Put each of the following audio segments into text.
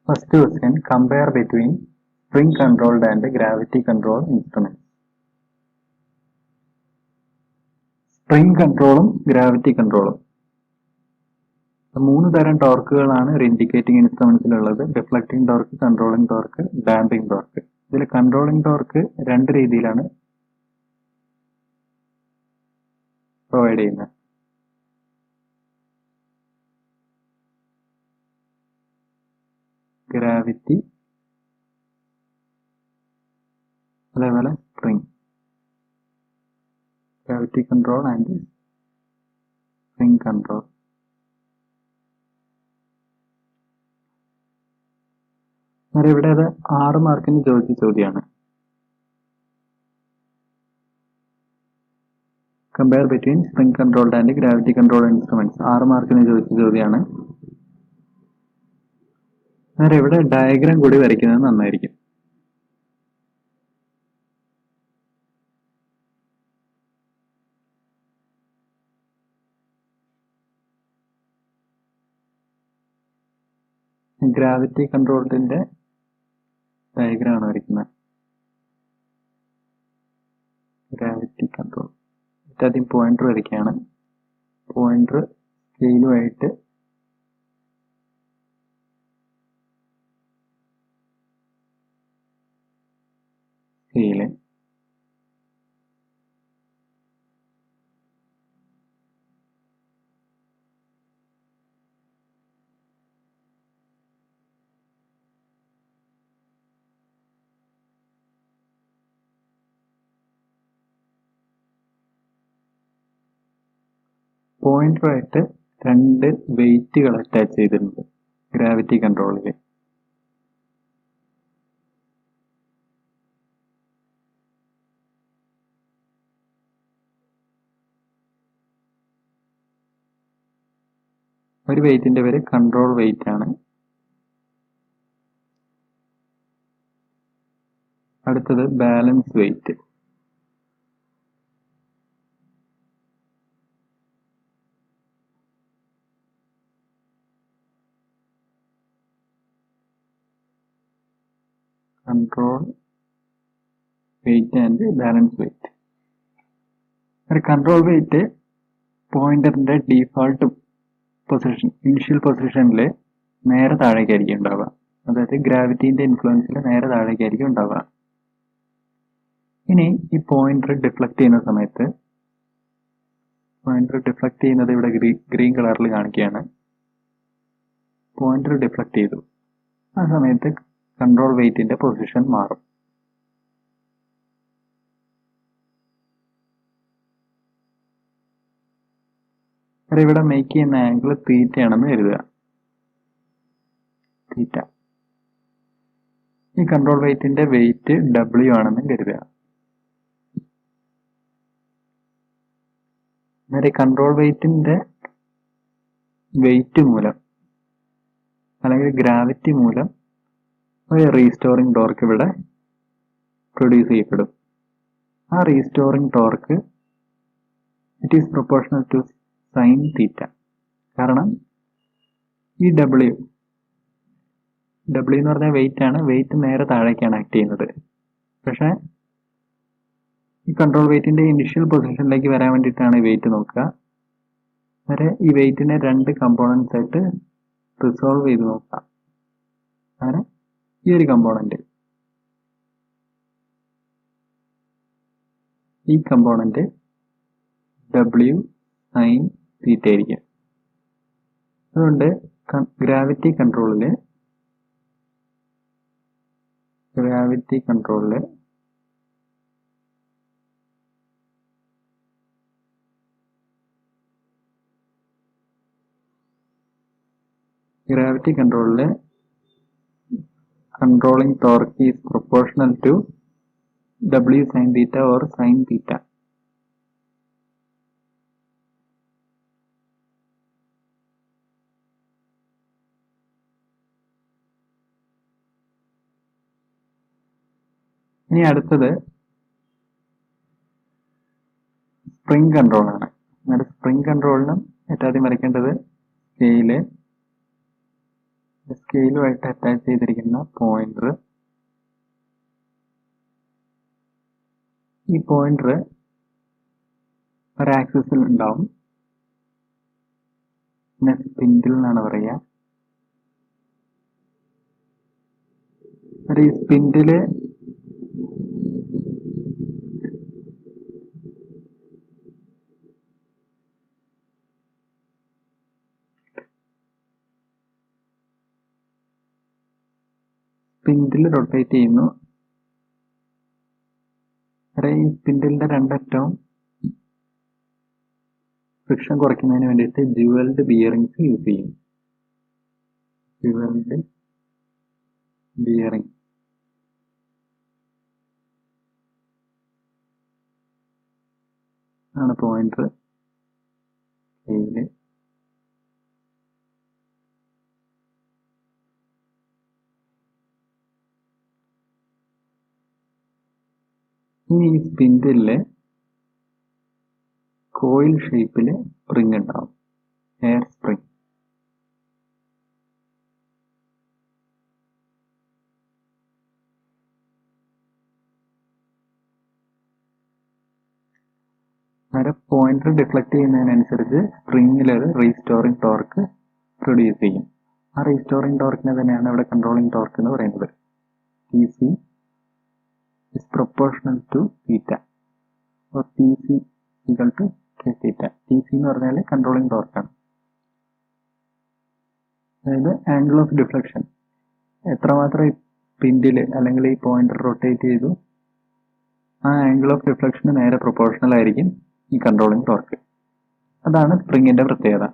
First question, compare between spring controlled and gravity controlled instruments. Spring കൺട്രോളും gravity കൺട്രോളും മൂന്ന് തരം ടോർക്കുകളാണ് ഒരു ഇൻഡിക്കേറ്റിംഗ് ഇൻസ്ട്രുമെന്റ്സിലുള്ളത്. Deflecting torque, controlling torque, damping torque. ഇതിൽ കൺട്രോളിംഗ് ടോർക്ക് രണ്ട് രീതിയിലാണ് പ്രൊവൈഡ് ചെയ്യുന്നത്. ഗ്രാവിറ്റി അതേപോലെ spring. Gravity control and spring control. ഇവിടെ അത് 6 മാർക്കിന് ചോദിച്ച ചോദ്യമാണ്. Compare between spring controlled and gravity controlled instruments 6 മാർക്കിന് ചോദിച്ച ചോദ്യമാണ്. ഇവിടെ ഡയഗ്രാം കൂടി വരയ്ക്കുന്നത് നന്നായിരിക്കും. ഗ്രാവിറ്റി കൺട്രോളിന്റെ ഡയഗ്രാം ആണ് വരയ്ക്കുന്നത്. ഗ്രാവിറ്റി കൺട്രോൾ ആദ്യം പോയിന്റർ വരയ്ക്കുകയാണ്. പോയിന്റർ സ്കെയിലുമായിട്ട് സ്കെയില് പോയിന്ററായിട്ട് 2 വെയിറ്റുകൾ അറ്റാച്ച് ചെയ്തിട്ടുണ്ട് ഗ്രാവിറ്റി കൺട്രോളിൽ. ഒരു വെയിറ്റിന്റെ പേര് കൺട്രോൾ വെയിറ്റ് ആണ്. അടുത്തത് balance weight. Control weight and balance weight. ഒരു കൺട്രോൾ വെയിറ്റ് പോയിന്ററിന്റെ ഡീഫോൾട്ട് പൊസിഷൻ, ഇനിഷ്യൽ പൊസിഷനിൽ നേരെ താഴേക്കായിരിക്കും ഉണ്ടാവുക. അതായത് ഗ്രാവിറ്റിന്റെ ഇൻഫ്ലുവൻസിൽ നേരെ താഴേക്കായിരിക്കും ഉണ്ടാവുക. ഇനി ഈ പോയിന്റർ ഡിഫ്ലക്ട് ചെയ്യുന്ന സമയത്ത്, പോയിന്റർ ഡിഫ്ലക്ട് ചെയ്യുന്നത് ഇവിടെ ഗ്രീൻ കളറിൽ കാണിക്കുകയാണ്. പോയിന്റർ ഡിഫ്ലക്ട് ചെയ്തു. ആ സമയത്ത് കൺട്രോൾ വെയിറ്റിന്റെ പൊസിഷൻ മാറും. ഇവിടെ മേക്ക് ചെയ്യുന്ന ആംഗിൾ തീറ്റയാണെന്ന് കരുതുക. തീറ്റ. ഈ കൺട്രോൾ വെയിറ്റിന്റെ വെയിറ്റ് W ആണെന്ന് കരുതുക. അന്നേരം കൺട്രോൾ വെയിറ്റിന്റെ വെയിറ്റ് മൂലം അല്ലെങ്കിൽ ഗ്രാവിറ്റി മൂലം ഒരു റീസ്റ്റോറിംഗ് ടോർക്ക് ഇവിടെ പ്രൊഡ്യൂസ് ചെയ്യപ്പെടും. ആ restoring torque it is proportional to sine theta. കാരണം ഈ W എന്ന് പറഞ്ഞാൽ വെയിറ്റ് ആണ്. വെയിറ്റ് നേരെ താഴേക്കാണ് ആക്ട് ചെയ്യുന്നത്. പക്ഷേ ഈ കൺട്രോൾ വെയിറ്റിന്റെ ഇനിഷ്യൽ പൊസിഷനിലേക്ക് വരാൻ വേണ്ടിയിട്ടാണ് ഈ വെയിറ്റ് നോക്കുക. വരെ ഈ വെയിറ്റിനെ 2 കമ്പോണൻസ് ആയിട്ട് റിസോൾവ് ചെയ്ത് നോക്കാം. അങ്ങനെ ഈ ഒരു കമ്പോണന്റ്, ഈ കമ്പോണന്റ് W സൈൻ തീറ്റ ആയിരിക്കും. അതുകൊണ്ട് gravity കൺട്രോളില് controlling torque is proportional to W sin theta or sin theta. ഇനി അടുത്തത് സ്പ്രിംഗ് കൺട്രോൾ ആണ്. സ്പ്രിംഗ് കൺട്രോളിനും ഏറ്റവും ആദ്യം വരയ്ക്കേണ്ടത് സ്കെയില് സ്കെയിലുമായിട്ട് അറ്റാച്ച് ചെയ്തിരിക്കുന്ന പോയിന്റർ, ഈ പോയിന്റർ ഒരാക്സിസിൽ ഉണ്ടാവും, പിന്നെ സ്പിൻഡിൽ എന്നാണ് പറയുക. ഈ സ്പിൻഡില് റൊട്ടേറ്റ് ചെയ്യുന്നു. ഈ സ്പിൻഡിലിന്റെ രണ്ടറ്റവും ഫ്രിക്ഷൻ കുറയ്ക്കുന്നതിന് വേണ്ടിയിട്ട് ഡ്യുവൽഡ് ബിയറിംഗ്സ് യൂസ് ചെയ്യും. ഡ്യുവൽഡ് ബിയറിംഗ് ആണ് പോയിന്റർ. ഇനി ഈ സ്പിൻഡിലെ കോയിൽ ഷേപ്പിൽ സ്പ്രിങ് ഉണ്ടാവും, എയർ സ്പ്രിങ്. നേരെ പോയിന്റർ ഡിഫ്ലക്ട് ചെയ്യുന്നതിനനുസരിച്ച് സ്പ്രിങ്ങിൽ ഒരു റീസ്റ്റോറിംഗ് ടോർക്ക് പ്രൊഡ്യൂസ് ചെയ്യും. ആ റീസ്റ്റോറിംഗ് ടോർക്കിനെ തന്നെയാണ് ഇവിടെ കൺട്രോളിംഗ് ടോർക്ക് എന്ന് പറയുന്നത്. TC is proportional to theta, or TC equal to K theta. TC എന്ന് പറഞ്ഞാൽ കൺട്രോളിംഗ് ടോർക്കാണ്. അതായത് ആംഗിൾ ഓഫ് ഡിഫ്ലക്ഷൻ, എത്രമാത്രം ഈ പിൻഡിൽ അല്ലെങ്കിൽ ഈ പോയിന്റർ റൊട്ടേറ്റ് ചെയ്തു, ആ ആംഗിൾ ഓഫ് ഡിഫ്ലക്ഷന് നേരെ പ്രൊപ്പോർഷണൽ ആയിരിക്കും ഈ കൺട്രോളിംഗ് ടോർക്ക്. അതാണ് സ്പ്രിങ്ങിന്റെ പ്രത്യേകത.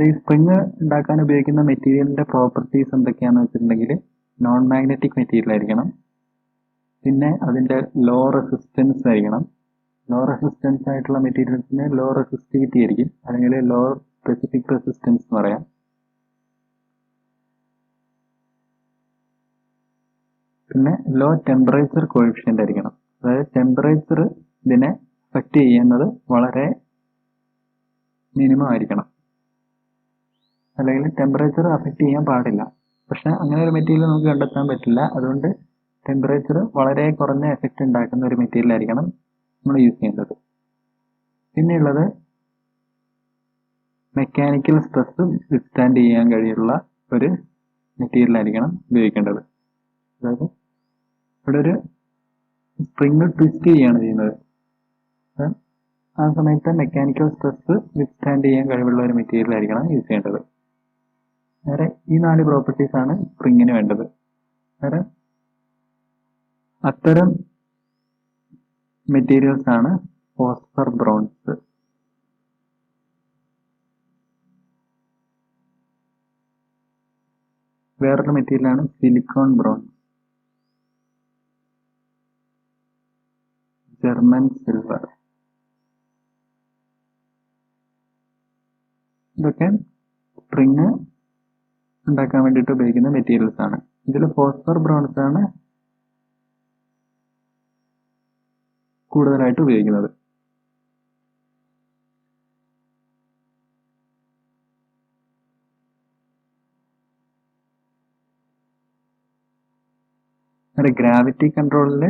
ഈ സ്പ്രിങ് ഉണ്ടാക്കാൻ ഉപയോഗിക്കുന്ന മെറ്റീരിയലിന്റെ പ്രോപ്പർട്ടീസ് എന്തൊക്കെയാണെന്ന് വെച്ചിട്ടുണ്ടെങ്കിൽ, നോൺ മാഗ്നറ്റിക് മെറ്റീരിയൽ ആയിരിക്കണം, പിന്നെ അതിന്റെ ലോ റെസിസ്റ്റൻസ് ആയിരിക്കണം. ലോ റെസിസ്റ്റൻസ് ആയിട്ടുള്ള മെറ്റീരിയൽസിന് ലോ റെസിസ്റ്റിവിറ്റി ആയിരിക്കും, അല്ലെങ്കിൽ ലോ സ്പെസിഫിക് റെസിസ്റ്റൻസ് എന്ന് പറയാം. പിന്നെ ലോ ടെമ്പറേച്ചർ കോഎഫിഷ്യന്റ് ആയിരിക്കണം. അതായത് ടെമ്പറേച്ചർ ഇതിനെ അഫക്റ്റ് ചെയ്യുന്നത് വളരെ മിനിമം ആയിരിക്കണം, അല്ലെങ്കിൽ ടെമ്പറേച്ചർ അഫക്റ്റ് ചെയ്യാൻ പാടില്ല. പക്ഷെ അങ്ങനെ ഒരു മെറ്റീരിയൽ നമുക്ക് കണ്ടെത്താൻ പറ്റില്ല. അതുകൊണ്ട് ടെമ്പറേച്ചർ വളരെ കുറഞ്ഞ എഫക്റ്റ് ഉണ്ടാക്കുന്ന ഒരു മെറ്റീരിയൽ ആയിരിക്കണം നമ്മൾ യൂസ് ചെയ്യേണ്ടത്. പിന്നെയുള്ളത് മെക്കാനിക്കൽ സ്ട്രെസ് വിത്ത്സ്റ്റാൻഡ് ചെയ്യാൻ കഴിയുള്ള ഒരു മെറ്റീരിയൽ ആയിരിക്കണം ഉപയോഗിക്കേണ്ടത്. അതായത് ഇവിടെ ഒരു സ്പ്രിങ് ട്വിസ്റ്റ് ചെയ്യുകയാണ് ചെയ്യുന്നത്. ആ സമയത്ത് മെക്കാനിക്കൽ സ്ട്രെസ് വിത്ത്സ്റ്റാൻഡ് ചെയ്യാൻ കഴിവുള്ള ഒരു മെറ്റീരിയൽ ആയിരിക്കണം യൂസ് ചെയ്യേണ്ടത്. വേറെ ഈ 4 പ്രോപ്പർട്ടീസ് ആണ് സ്പ്രിങ്ങിന് വേണ്ടത്. വേറെ അത്തരം മെറ്റീരിയൽസ് ആണ് ഫോസ്ഫർ ബ്രോൺസ്. വേറൊരു മെറ്റീരിയലാണ് സിലിക്കോൺ ബ്രോൺസ്, ജർമ്മൻ സിൽവർ. ഇതൊക്കെ സ്പ്രിങ് ഉണ്ടാക്കാൻ വേണ്ടിയിട്ട് ഉപയോഗിക്കുന്ന മെറ്റീരിയൽസ് ആണ്. ഇതിൽ ഫോസ്ഫർ ബ്രോൺസ് ആണ് കൂടുതലായിട്ട് ഉപയോഗിക്കുന്നത്. ഗ്രാവിറ്റി കൺട്രോളിൽ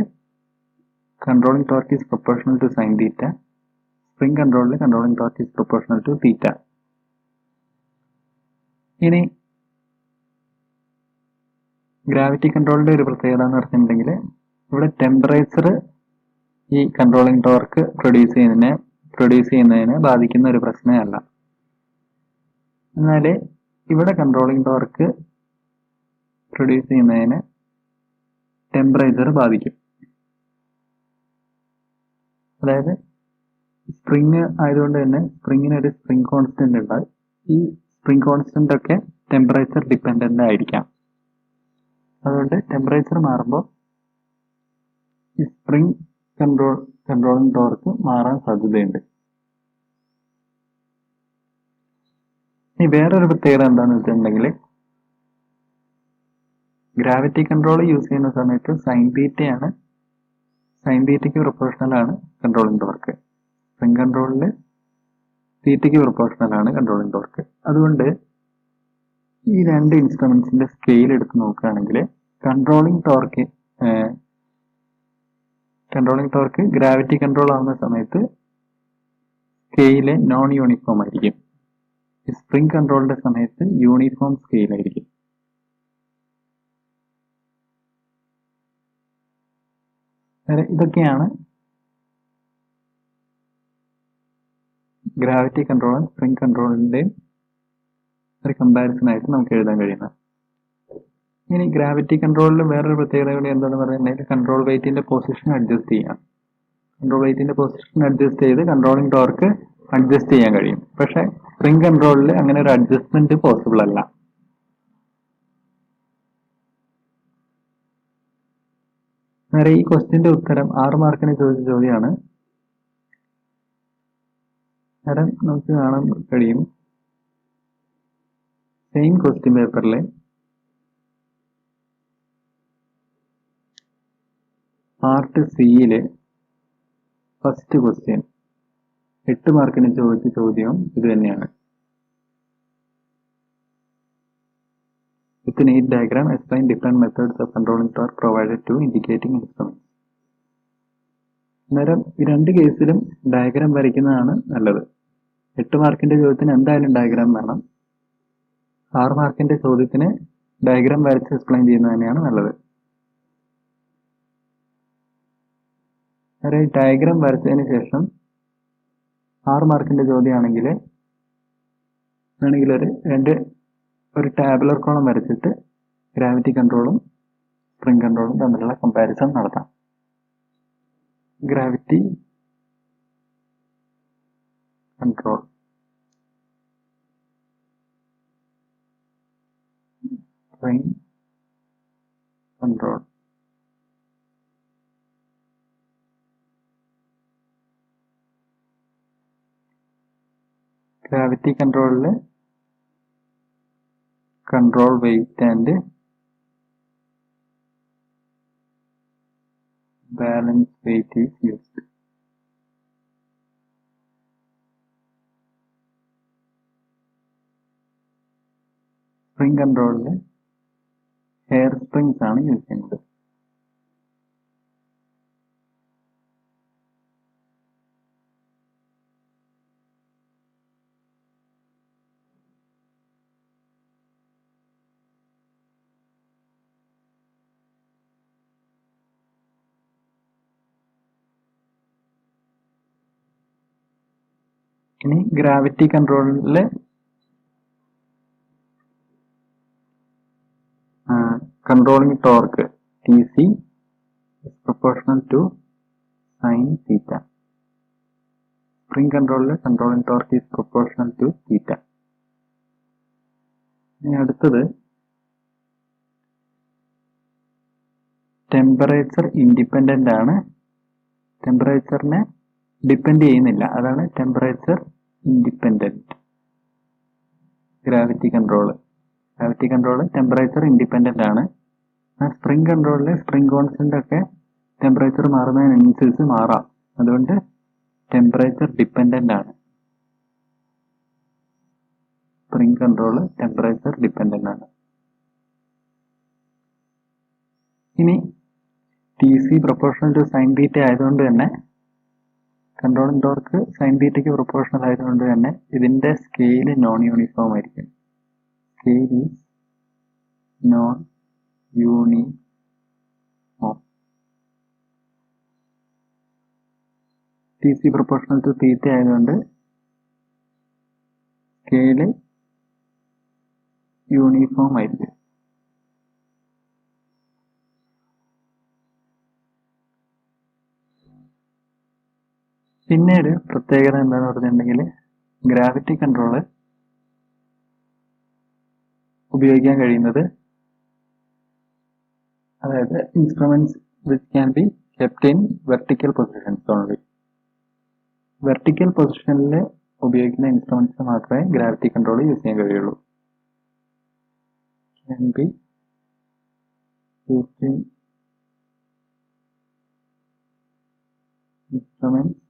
controlling torque is proportional to sine theta. Spring കൺട്രോളിൽ controlling torque is proportional to theta. ഇനി ഗ്രാവിറ്റി കൺട്രോളിന്റെ ഒരു പ്രത്യേകത എന്ന് പറഞ്ഞിട്ടുണ്ടെങ്കിൽ, ഇവിടെ ടെമ്പറേച്ചർ ഈ കൺട്രോളിംഗ് ടോർക്ക് പ്രൊഡ്യൂസ് ചെയ്യുന്നതിനെ ബാധിക്കുന്ന ഒരു പ്രശ്നമല്ല. എന്നാൽ ഇവിടെ കൺട്രോളിംഗ് ടോർക്ക് പ്രൊഡ്യൂസ് ചെയ്യുന്നതിന് ടെമ്പറേച്ചർ ബാധിക്കും. അതായത് സ്പ്രിങ് ആയതുകൊണ്ട് തന്നെ സ്പ്രിങ്ങിന് ഒരു സ്പ്രിങ് കോൺസ്റ്റന്റ് ഉണ്ടാവും. ഈ സ്പ്രിങ് കോൺസ്റ്റന്റ് ഒക്കെ ടെമ്പറേച്ചർ ഡിപ്പെൻഡന്റ് ആയിരിക്കാം. അതുകൊണ്ട് ടെമ്പറേച്ചർ മാറുമ്പോൾ ഈ സ്പ്രിങ് കൺട്രോളിംഗ് ടോർക്ക് മാറാൻ സാധ്യതയുണ്ട്. ഇനി വേറൊരു പ്രത്യേകത എന്താണെന്ന് വെച്ചിട്ടുണ്ടെങ്കിൽ, ഗ്രാവിറ്റി കൺട്രോൾ യൂസ് ചെയ്യുന്ന സമയത്ത് സൈൻ തീറ്റയ്ക്ക് പ്രൊപ്പോർഷണൽ ആണ് കൺട്രോളിംഗ് ടോർക്ക്. സ്പ്രിങ് കൺട്രോളിൽ തീറ്റയ്ക്ക് പ്രൊപ്പോർഷണൽ ആണ് കൺട്രോളിംഗ് ടോർക്ക്. അതുകൊണ്ട് ഈ രണ്ട് ഇൻസ്ട്രുമെന്റ്സിന്റെ സ്കെയിൽ എടുത്ത് നോക്കുകയാണെങ്കിൽ കൺട്രോളിംഗ് ടോർക്ക് ഗ്രാവിറ്റി കൺട്രോൾ ആവുന്ന സമയത്ത് സ്കെയില് നോൺ യൂണിഫോം ആയിരിക്കും. സ്പ്രിംഗ് കൺട്രോളിന്റെ സമയത്ത് യൂണിഫോം സ്കെയിൽ ആയിരിക്കും. ഇതൊക്കെയാണ് ഗ്രാവിറ്റി കൺട്രോളും സ്പ്രിംഗ് കൺട്രോളിന്റെയും ഒരു കമ്പാരിസൺ ആയിട്ട് നമുക്ക് എഴുതാൻ കഴിയുന്നത്. ഇനി ഗ്രാവിറ്റി കൺട്രോളിൽ വേറൊരു പ്രത്യേകത കൂടി എന്താണെന്ന് പറഞ്ഞിട്ടുണ്ടെങ്കിൽ കൺട്രോൾ വെയിറ്റിന്റെ പൊസിഷൻ അഡ്ജസ്റ്റ് ചെയ്യാം. കൺട്രോൾ വെയിറ്റിന്റെ പൊസിഷൻ അഡ്ജസ്റ്റ് ചെയ്ത് കൺട്രോളിംഗ് ടോർക്ക് അഡ്ജസ്റ്റ് ചെയ്യാൻ കഴിയും. പക്ഷെ സ്പ്രിംഗ് കൺട്രോളിൽ അങ്ങനെ ഒരു അഡ്ജസ്റ്റ്മെന്റ് പോസിബിൾ അല്ല. നേരെ ഈ ക്വസ്റ്റ്യന്റെ ഉത്തരം 6 മാർക്കിന് ചോദിച്ച ചോദ്യമാണ്. നേരം നമുക്ക് കാണാൻ കഴിയും സെയിം ക്വസ്റ്റ്യൻ പേപ്പറിലെ പാർട്ട് സിയിലെ ഫസ്റ്റ് ക്വസ്റ്റ്യൻ 8 മാർക്കിന് ചോദിച്ച ചോദ്യവും ഇത് തന്നെയാണ്. With a neat diagram, explain different methods of controlling torque provided to indicating instruments. അന്നേരം ഈ രണ്ട് കേസിലും ഡയഗ്രാം വരയ്ക്കുന്നതാണ് നല്ലത്. 8 മാർക്കിന്റെ ചോദ്യത്തിന് എന്തായാലും ഡയഗ്രാം വേണം. 6 മാർക്കിന്റെ ചോദ്യത്തിന് ഡയഗ്രാം വരച്ച് എക്സ്പ്ലെയിൻ ചെയ്യുന്നത് തന്നെയാണ് നല്ലത്. അന്നേരം ഡയഗ്രാം വരച്ചതിന് ശേഷം 6 മാർക്കിന്റെ ചോദ്യമാണെങ്കിൽ ഒരു ടാബുലർ കോളം വരച്ചിട്ട് ഗ്രാവിറ്റി കൺട്രോളും സ്പ്രിംഗ് കൺട്രോളും തമ്മിലുള്ള കമ്പാരിസൺ നടത്താം. Gravity control, spring control. Gravity കൺട്രോളിൽ control weight and balance weight is used. Spring control hair springs ആണ് യൂസ് ചെയ്യുന്നത്. ഇനി ഗ്രാവിറ്റി കൺട്രോളിൽ controlling torque Tc is proportional to sin theta. Spring control controlling torque is proportional to theta. ഇനി അടുത്തത് temperature independent ആണ്, ടെമ്പറേച്ചറിനെ depend ചെയ്യുന്നില്ല, അതാണ് temperature independent. Gravity control temperature independent ആണ്. സ്പ്രിംഗ് കൺട്രോളിൽ സ്പ്രിംഗ് കോൺസ്റ്റന്റ് ഒക്കെ ടെമ്പറേച്ചർ മാറുന്നതിനനുസരിച്ച് മാറാം, അതുകൊണ്ട് ടെമ്പറേച്ചർ ഡിപ്പെൻഡന്റ് ആണ്. സ്പ്രിംഗ് കൺട്രോള് ടെമ്പറേച്ചർ ഡിപ്പെൻഡന്റ് ആണ്. ഇനി Tc proportional to sine theta ആയതുകൊണ്ട് തന്നെ കൺട്രോളിംഗ് ടോർക്ക് സൈൻ തീറ്റയ്ക്ക് പ്രൊപ്പോർഷണൽ ആയതുകൊണ്ട് തന്നെ ഇതിന്റെ സ്കെയില് നോൺ യൂണിഫോം ആയിരിക്കും. Scale is non uniform. Tc proportional to theta ആയതുകൊണ്ട് സ്കെയില് യൂണിഫോം ആയിരിക്കും. പിന്നെ ഒരു പ്രത്യേകത എന്താണെന്ന് പറഞ്ഞിട്ടുണ്ടെങ്കിൽ ഗ്രാവിറ്റി കൺട്രോള് ഉപയോഗിക്കാൻ കഴിയുന്നത്, അതായത് instruments which can be kept in vertical positions only. Vertical പൊസിഷനിൽ ഉപയോഗിക്കുന്ന ഇൻസ്ട്രുമെന്റ്സ് മാത്രമേ ഗ്രാവിറ്റി കൺട്രോൾ യൂസ് ചെയ്യാൻ കഴിയുള്ളൂ. ക്യാൻ ബി യൂസിങ് ഇൻസ്ട്രുമെന്റ്സ്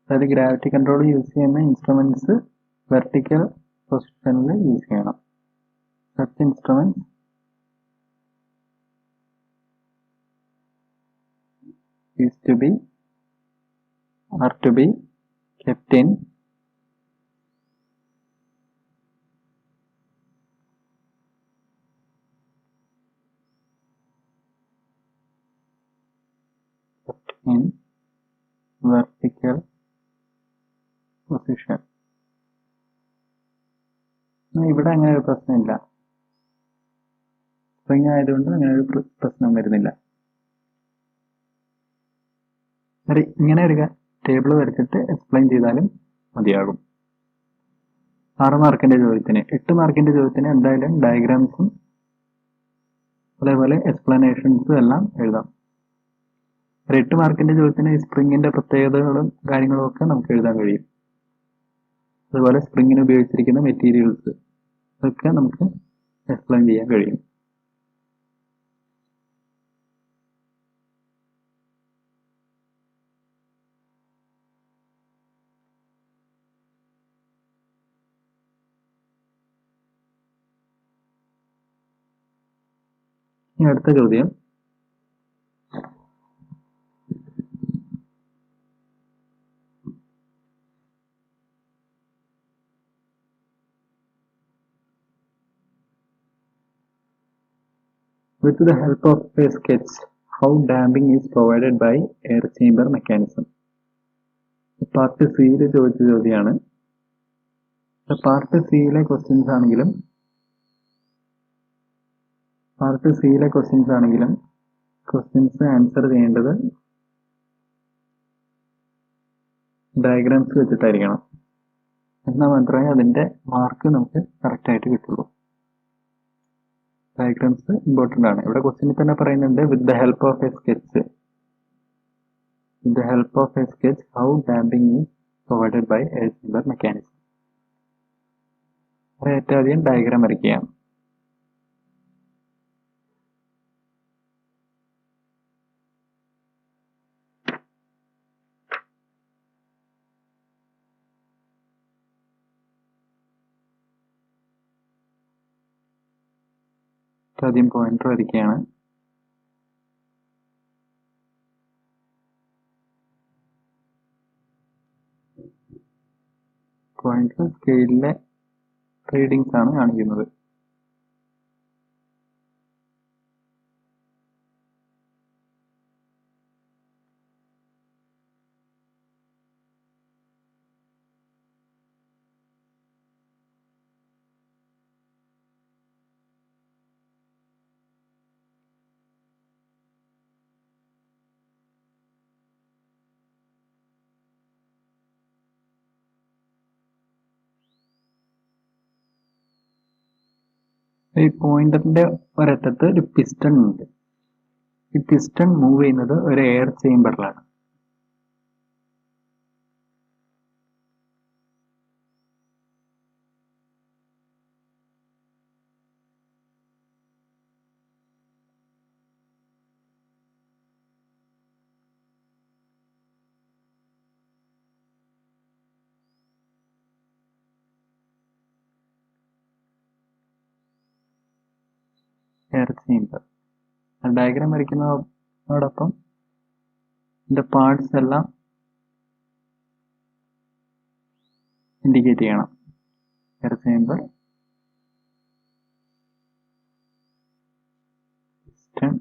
അതായത് ഗ്രാവിറ്റി കൺട്രോൾ യൂസ് ചെയ്യുന്ന ഇൻസ്ട്രുമെന്റ്സ് വെർട്ടിക്കൽ പൊസിഷനിൽ യൂസ് ചെയ്യണം. Such instrument is to be are to be kept in vertical position. ഇവിടെ അങ്ങനെ ഒരു പ്രശ്നമില്ല, സ്പ്രിങ് ആയതുകൊണ്ട് അങ്ങനെ ഒരു പ്രശ്നം വരുന്നില്ല. ഇങ്ങനെ ഒരു ടേബിൾ വരച്ചിട്ട് എക്സ്പ്ലെയിൻ ചെയ്താലും മതിയാകും. 6 മാർക്കിന്റെ ചോദ്യത്തിന് 8 മാർക്കിന്റെ ചോദ്യത്തിന് എന്തായാലും ഡയഗ്രാംസും അതേപോലെ എക്സ്പ്ലനേഷൻസും എല്ലാം എഴുതാം. 8 മാർക്കിന്റെ ചോദ്യത്തിന് സ്പ്രിങ്ങിന്റെ പ്രത്യേകതകളും കാര്യങ്ങളും ഒക്കെ നമുക്ക് എഴുതാൻ കഴിയും. അതുപോലെ സ്പ്രിങ്ങിന് ഉപയോഗിച്ചിരിക്കുന്ന മെറ്റീരിയൽസ് ഒക്കെ നമുക്ക് എക്സ്പ്ലെയിൻ ചെയ്യാൻ കഴിയും. ഇനി അടുത്ത ചോദ്യം, with the help of a sketch, how damping is provided by air chamber mechanism. Part സിയിൽ ചോദിച്ച ചോദ്യമാണ്. പാർട്ട് സിയിലെ ക്വസ്റ്റ്യൻസ് ആണെങ്കിലും ക്വസ്റ്റ്യൻസ് ആൻസർ ചെയ്യേണ്ടത് ഡയഗ്രാംസ് വെച്ചിട്ടായിരിക്കണം. എന്നാൽ മാത്രമേ അതിന്റെ മാർക്ക് നമുക്ക് കറക്റ്റ് ആയിട്ട് കിട്ടുള്ളൂ. ഡയഗ്രാംസ് ഇമ്പോർട്ടൻ്റ് ആണ്. ഇവിടെ ക്വസ്റ്റ്യനിൽ തന്നെ പറയുന്നുണ്ട് with the help of a sketch how damping is provided by air chamber mechanism. ഏറ്റവും ആദ്യം ഡയഗ്രാം വരയ്ക്കുകയാണ്. ആദ്യം പോയിന്റർ വരയ്ക്കുകയാണ്. പോയിന്റർ സ്കെയിലിലെ റീഡിങ്സ് ആണ് കാണിക്കുന്നത്. ഈ പോയിന്ററിന്റെ ഒരറ്റത്ത് ഒരു പിസ്റ്റൺ ഉണ്ട്. ഈ പിസ്റ്റൺ മൂവ് ചെയ്യുന്നത് ഒരു എയർ ചേമ്പറിലാണ്. എയർ ചേമ്പർ ഡയഗ്രാം വരയ്ക്കുന്നതോടൊപ്പം ഇതിന്റെ പാർട്സ് എല്ലാം ഇൻഡിക്കേറ്റ് ചെയ്യണം. Air chamber, piston,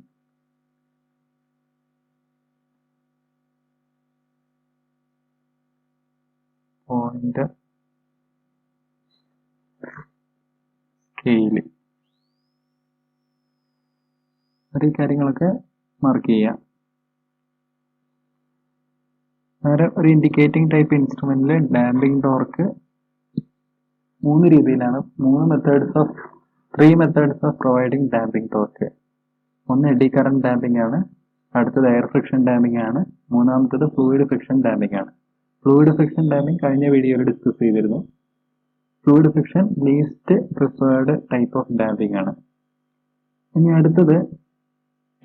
pointer, scale, ഈ കാര്യങ്ങളൊക്കെ മാർക്ക് ചെയ്യാം. വേറെ ഒരു ഇൻഡിക്കേറ്റിംഗ് ടൈപ്പ് ഇൻസ്ട്രുമെന്റിൽ ഡാമ്പിംഗ് ടോർക്ക് 3 രീതിയിലാണ്, 3 methods of providing damping torque. ഒന്ന് എഡി കറന്റ് ഡാമ്പിംഗ് ആണ്, അടുത്തത് എയർ ഫ്രിക്ഷൻ ഡാമ്പിംഗ് ആണ്, മൂന്നാമത്തത് ഫ്ലൂയിഡ് ഫ്രിക്ഷൻ ഡാമ്പിംഗ് ആണ്. ഫ്ലൂയിഡ് ഫ്രിക്ഷൻ ഡാമ്പിംഗ് കഴിഞ്ഞ വീഡിയോയിൽ ഡിസ്കസ് ചെയ്തിരുന്നു. Fluid friction least preferred type of damping ആണ്. ഇനി അടുത്തത്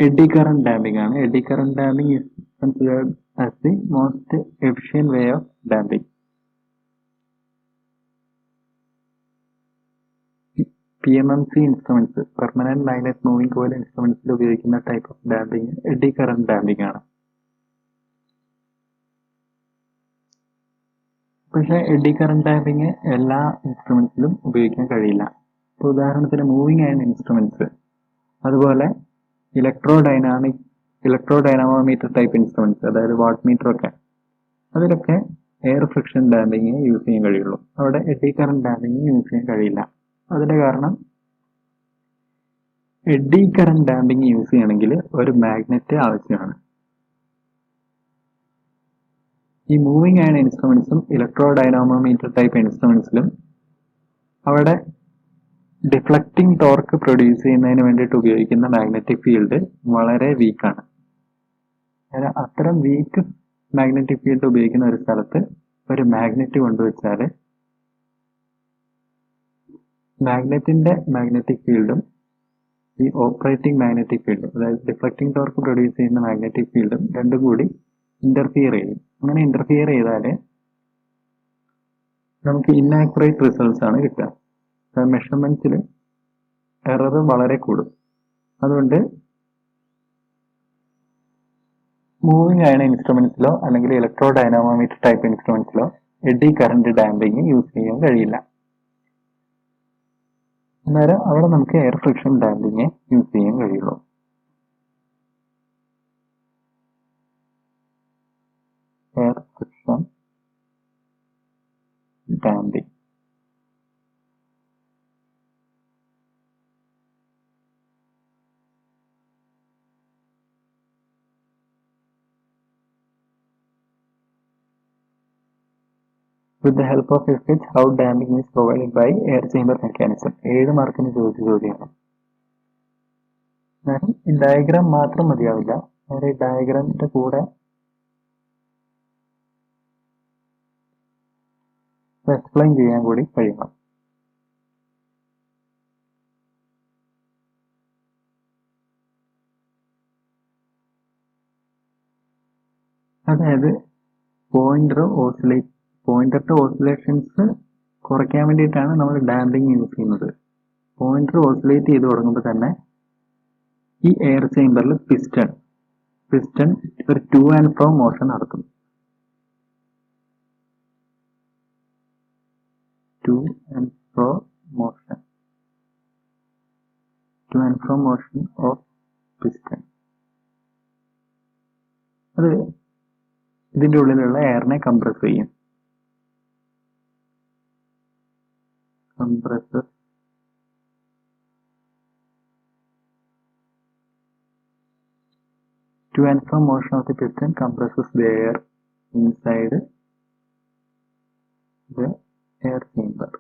എഡി കറന്റ് ഡാമ്പിംഗ് ആണ്. Eddy current damping is considered as the most efficient way of damping. PMMC instruments, permanent magnet moving coil instruments ഉപയോഗിക്കുന്ന type of damping eddy current damping ആണ്. പക്ഷേ AD current damping എല്ലാ ഇൻസ്ട്രുമെന്റ്സിലും ഉപയോഗിക്കാൻ കഴിയില്ല. ഇപ്പോൾ ഉദാഹരണത്തിന് moving iron instruments, അതുപോലെ ഇലക്ട്രോഡൈനാമോമീറ്റർ type instruments, അതായത് വാട്ട് മീറ്റർ ഒക്കെ, അതിലൊക്കെ എയർ ഫ്രിക്ഷൻ ഡാമ്പിങ് യൂസ് ചെയ്യാൻ കഴിയുള്ളൂ. അവിടെ എഡി കറന്റ് ഡാമ്പിങ് യൂസ് ചെയ്യാൻ കഴിയില്ല. അതിന്റെ കാരണം എഡി കറന്റ് ഡാമ്പിങ് യൂസ് ചെയ്യണമെങ്കിൽ ഒരു മാഗ്നറ്റ് ആവശ്യമാണ്. ഈ മൂവിങ് അയൺ ഇൻസ്ട്രുമെന്റ്സും ഇലക്ട്രോഡൈനാമോമീറ്റർ ടൈപ്പ് ഇൻസ്ട്രുമെന്റ്സിലും അവിടെ ഡിഫ്ലക്റ്റിംഗ് ടോർക്ക് പ്രൊഡ്യൂസ് ചെയ്യുന്നതിന് വേണ്ടിയിട്ട് ഉപയോഗിക്കുന്ന മാഗ്നറ്റിക് ഫീൽഡ് വളരെ വീക്കാണ്. അത്തരം വീക്ക് മാഗ്നറ്റിക് ഫീൽഡ് ഉപയോഗിക്കുന്ന ഒരു സ്ഥലത്ത് ഒരു മാഗ്നറ്റ് കൊണ്ടുവച്ചാൽ മാഗ്നറ്റിന്റെ മാഗ്നറ്റിക് ഫീൽഡും ഈ ഓപ്പറേറ്റിംഗ് മാഗ്നറ്റിക് ഫീൽഡും, അതായത് ഡിഫ്ലക്റ്റിംഗ് ടോർക്ക് പ്രൊഡ്യൂസ് ചെയ്യുന്ന മാഗ്നറ്റിക് ഫീൽഡും രണ്ടും കൂടി ഇന്റർഫിയർ ചെയ്യും. അങ്ങനെ ഇന്റർഫിയർ ചെയ്താൽ നമുക്ക് ഇന്നാക്യുറേറ്റ് റിസൾട്ട്സ് ആണ് കിട്ടുക. മെഷർമെന്റ്സിൽ എറർ വളരെ കൂടും. അതുകൊണ്ട് മൂവിങ് ആയ ഇൻസ്ട്രുമെന്റ്സിലോ അല്ലെങ്കിൽ ഇലക്ട്രോഡൈനാമോമീറ്റർ ടൈപ്പ് ഇൻസ്ട്രുമെന്റ്സിലോ എഡി കറന്റ് ഡാമ്പിങ് യൂസ് ചെയ്യാൻ കഴിയില്ല. അന്നേരം അവിടെ നമുക്ക് എയർ ഫ്രിക്ഷൻ ഡാമ്പിങ് യൂസ് ചെയ്യാൻ കഴിയുള്ളൂ. Air friction damping. With the help of a sketch, how damping is provided by air chamber mechanism. 7 മാർക്കിന് ചോദിച്ച ചോദ്യമാണ്. ഈ ഡയഗ്രാം മാത്രം മതിയാവില്ല, ഈ ഡയഗ്രാമിന്റെ കൂടെ എക്സ്പ്ലെയിൻ ചെയ്യാൻ കൂടി കഴിയണം. അതായത് പോയിന്റർ ഓസിലേഷൻസ് കുറയ്ക്കാൻ വേണ്ടിയിട്ടാണ് നമ്മൾ ഡാമ്പിങ് യൂസ് ചെയ്യുന്നത്. പോയിന്റർ ഓസിലേറ്റ് ചെയ്ത് തുടങ്ങുമ്പോൾ തന്നെ ഈ എയർ ചേമ്പറിൽ പിസ്റ്റൺ ഒരു ടു ആൻഡ് ഫ്രോ മോഷൻ നടക്കും. Two and fro motion of piston. അത് ഇതിന്റെ ഉള്ളിലുള്ള എയറിനെ കംപ്രസ് ചെയ്യും. Compressor to and from motion of the piston compresses the air inside the air chamber.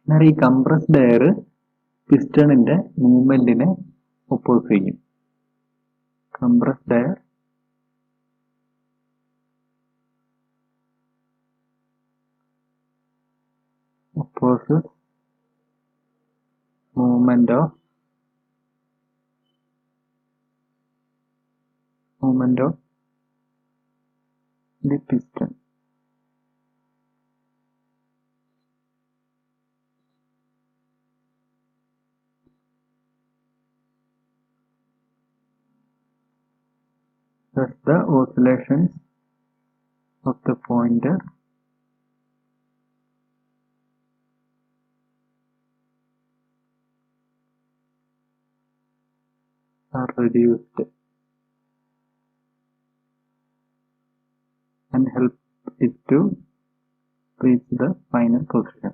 എന്നാൽ ഈ കംപ്രസ്ഡ് എയർ പിസ്റ്റണിന്റെ മൂവ്മെന്റിനെ ഒപ്പോസ് ചെയ്യും. Compressed air opposes movement of the piston. Thus the oscillations of the pointer are reduced and help it to reach the final position.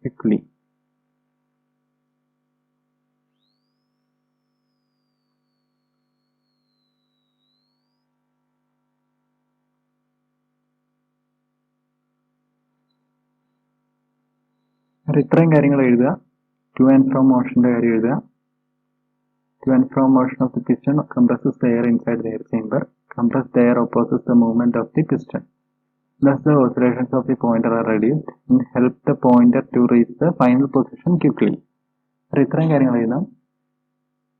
Quickly. ഇത്രയും കാര്യങ്ങൾ എഴുതുക. Two and from മോഷന്റെ കാര്യം എഴുതുക. Two and from motion of the piston compresses the air inside the air chamber. Compressed air opposes the movement of the piston. Thus the oscillations of the pointer are reduced and help the pointer to reach the final position quickly. ഇത്രയും കാര്യങ്ങൾ എഴുതാം.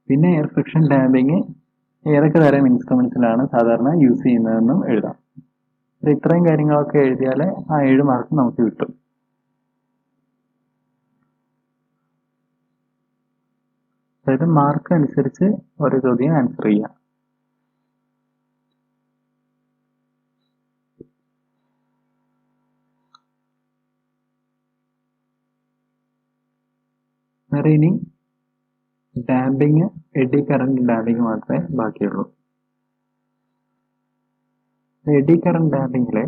പിന്നെ air friction damping ഏതൊക്കെ തരം ഇൻസ്ട്രുമെന്റ്സിലാണ് സാധാരണ use ചെയ്യുന്നതെന്നും എഴുതാം. ഇത്രയും കാര്യങ്ങളൊക്കെ എഴുതിയാൽ ആ 7 മാർക്ക് നമുക്ക് കിട്ടും. അതായത് മാർക്ക് അനുസരിച്ച് ഓരോ ചോദ്യം ആൻസർ ചെയ്യാം. നേരെ ഇനി ഡാമ്പിങ്, എഡി കറന്റ് ഡാമ്പിങ് മാത്രമേ ബാക്കിയുള്ളൂ. എഡി കറന്റ് ഡാമ്പിങ്ങില്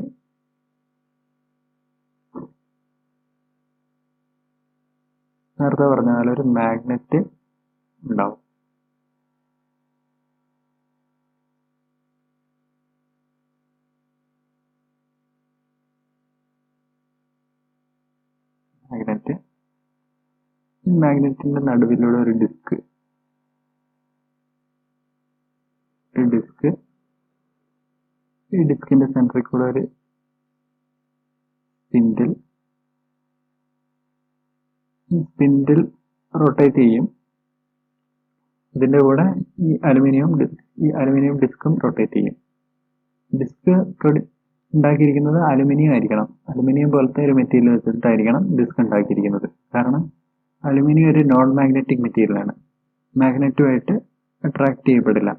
നേരത്തെ പറഞ്ഞ പോലെ ഒരു മാഗ്നറ്റ് ഉണ്ടാവും. മാഗ്നറ്റിന്റെ നടുവിലൂടെ ഒരു ഡിസ്ക്, ഈ ഡിസ്കിന്റെ സെന്ററിൽ കൂടെ ഒരു സ്പിൻഡിൽ റൊട്ടേറ്റ് ചെയ്യും. ഇതിന്റെ കൂടെ ഈ അലുമിനിയം ഡിസ്കും റൊട്ടേറ്റ് ചെയ്യും. ഡിസ്ക് ഉണ്ടാക്കിയിരിക്കുന്നത് അലുമിനിയം ആയിരിക്കണം. അലുമിനിയം പോലത്തെ ഒരു മെറ്റീരിയൽ വെച്ചിട്ടായിരിക്കണം ഡിസ്ക് ഉണ്ടാക്കിയിരിക്കുന്നത്. കാരണം അലുമിനിയം ഒരു നോൺ മാഗ്നറ്റിക് മെറ്റീരിയലാണ്. മാഗ്നറ്റുമായിട്ട് അട്രാക്ട് ചെയ്യപ്പെടില്ല.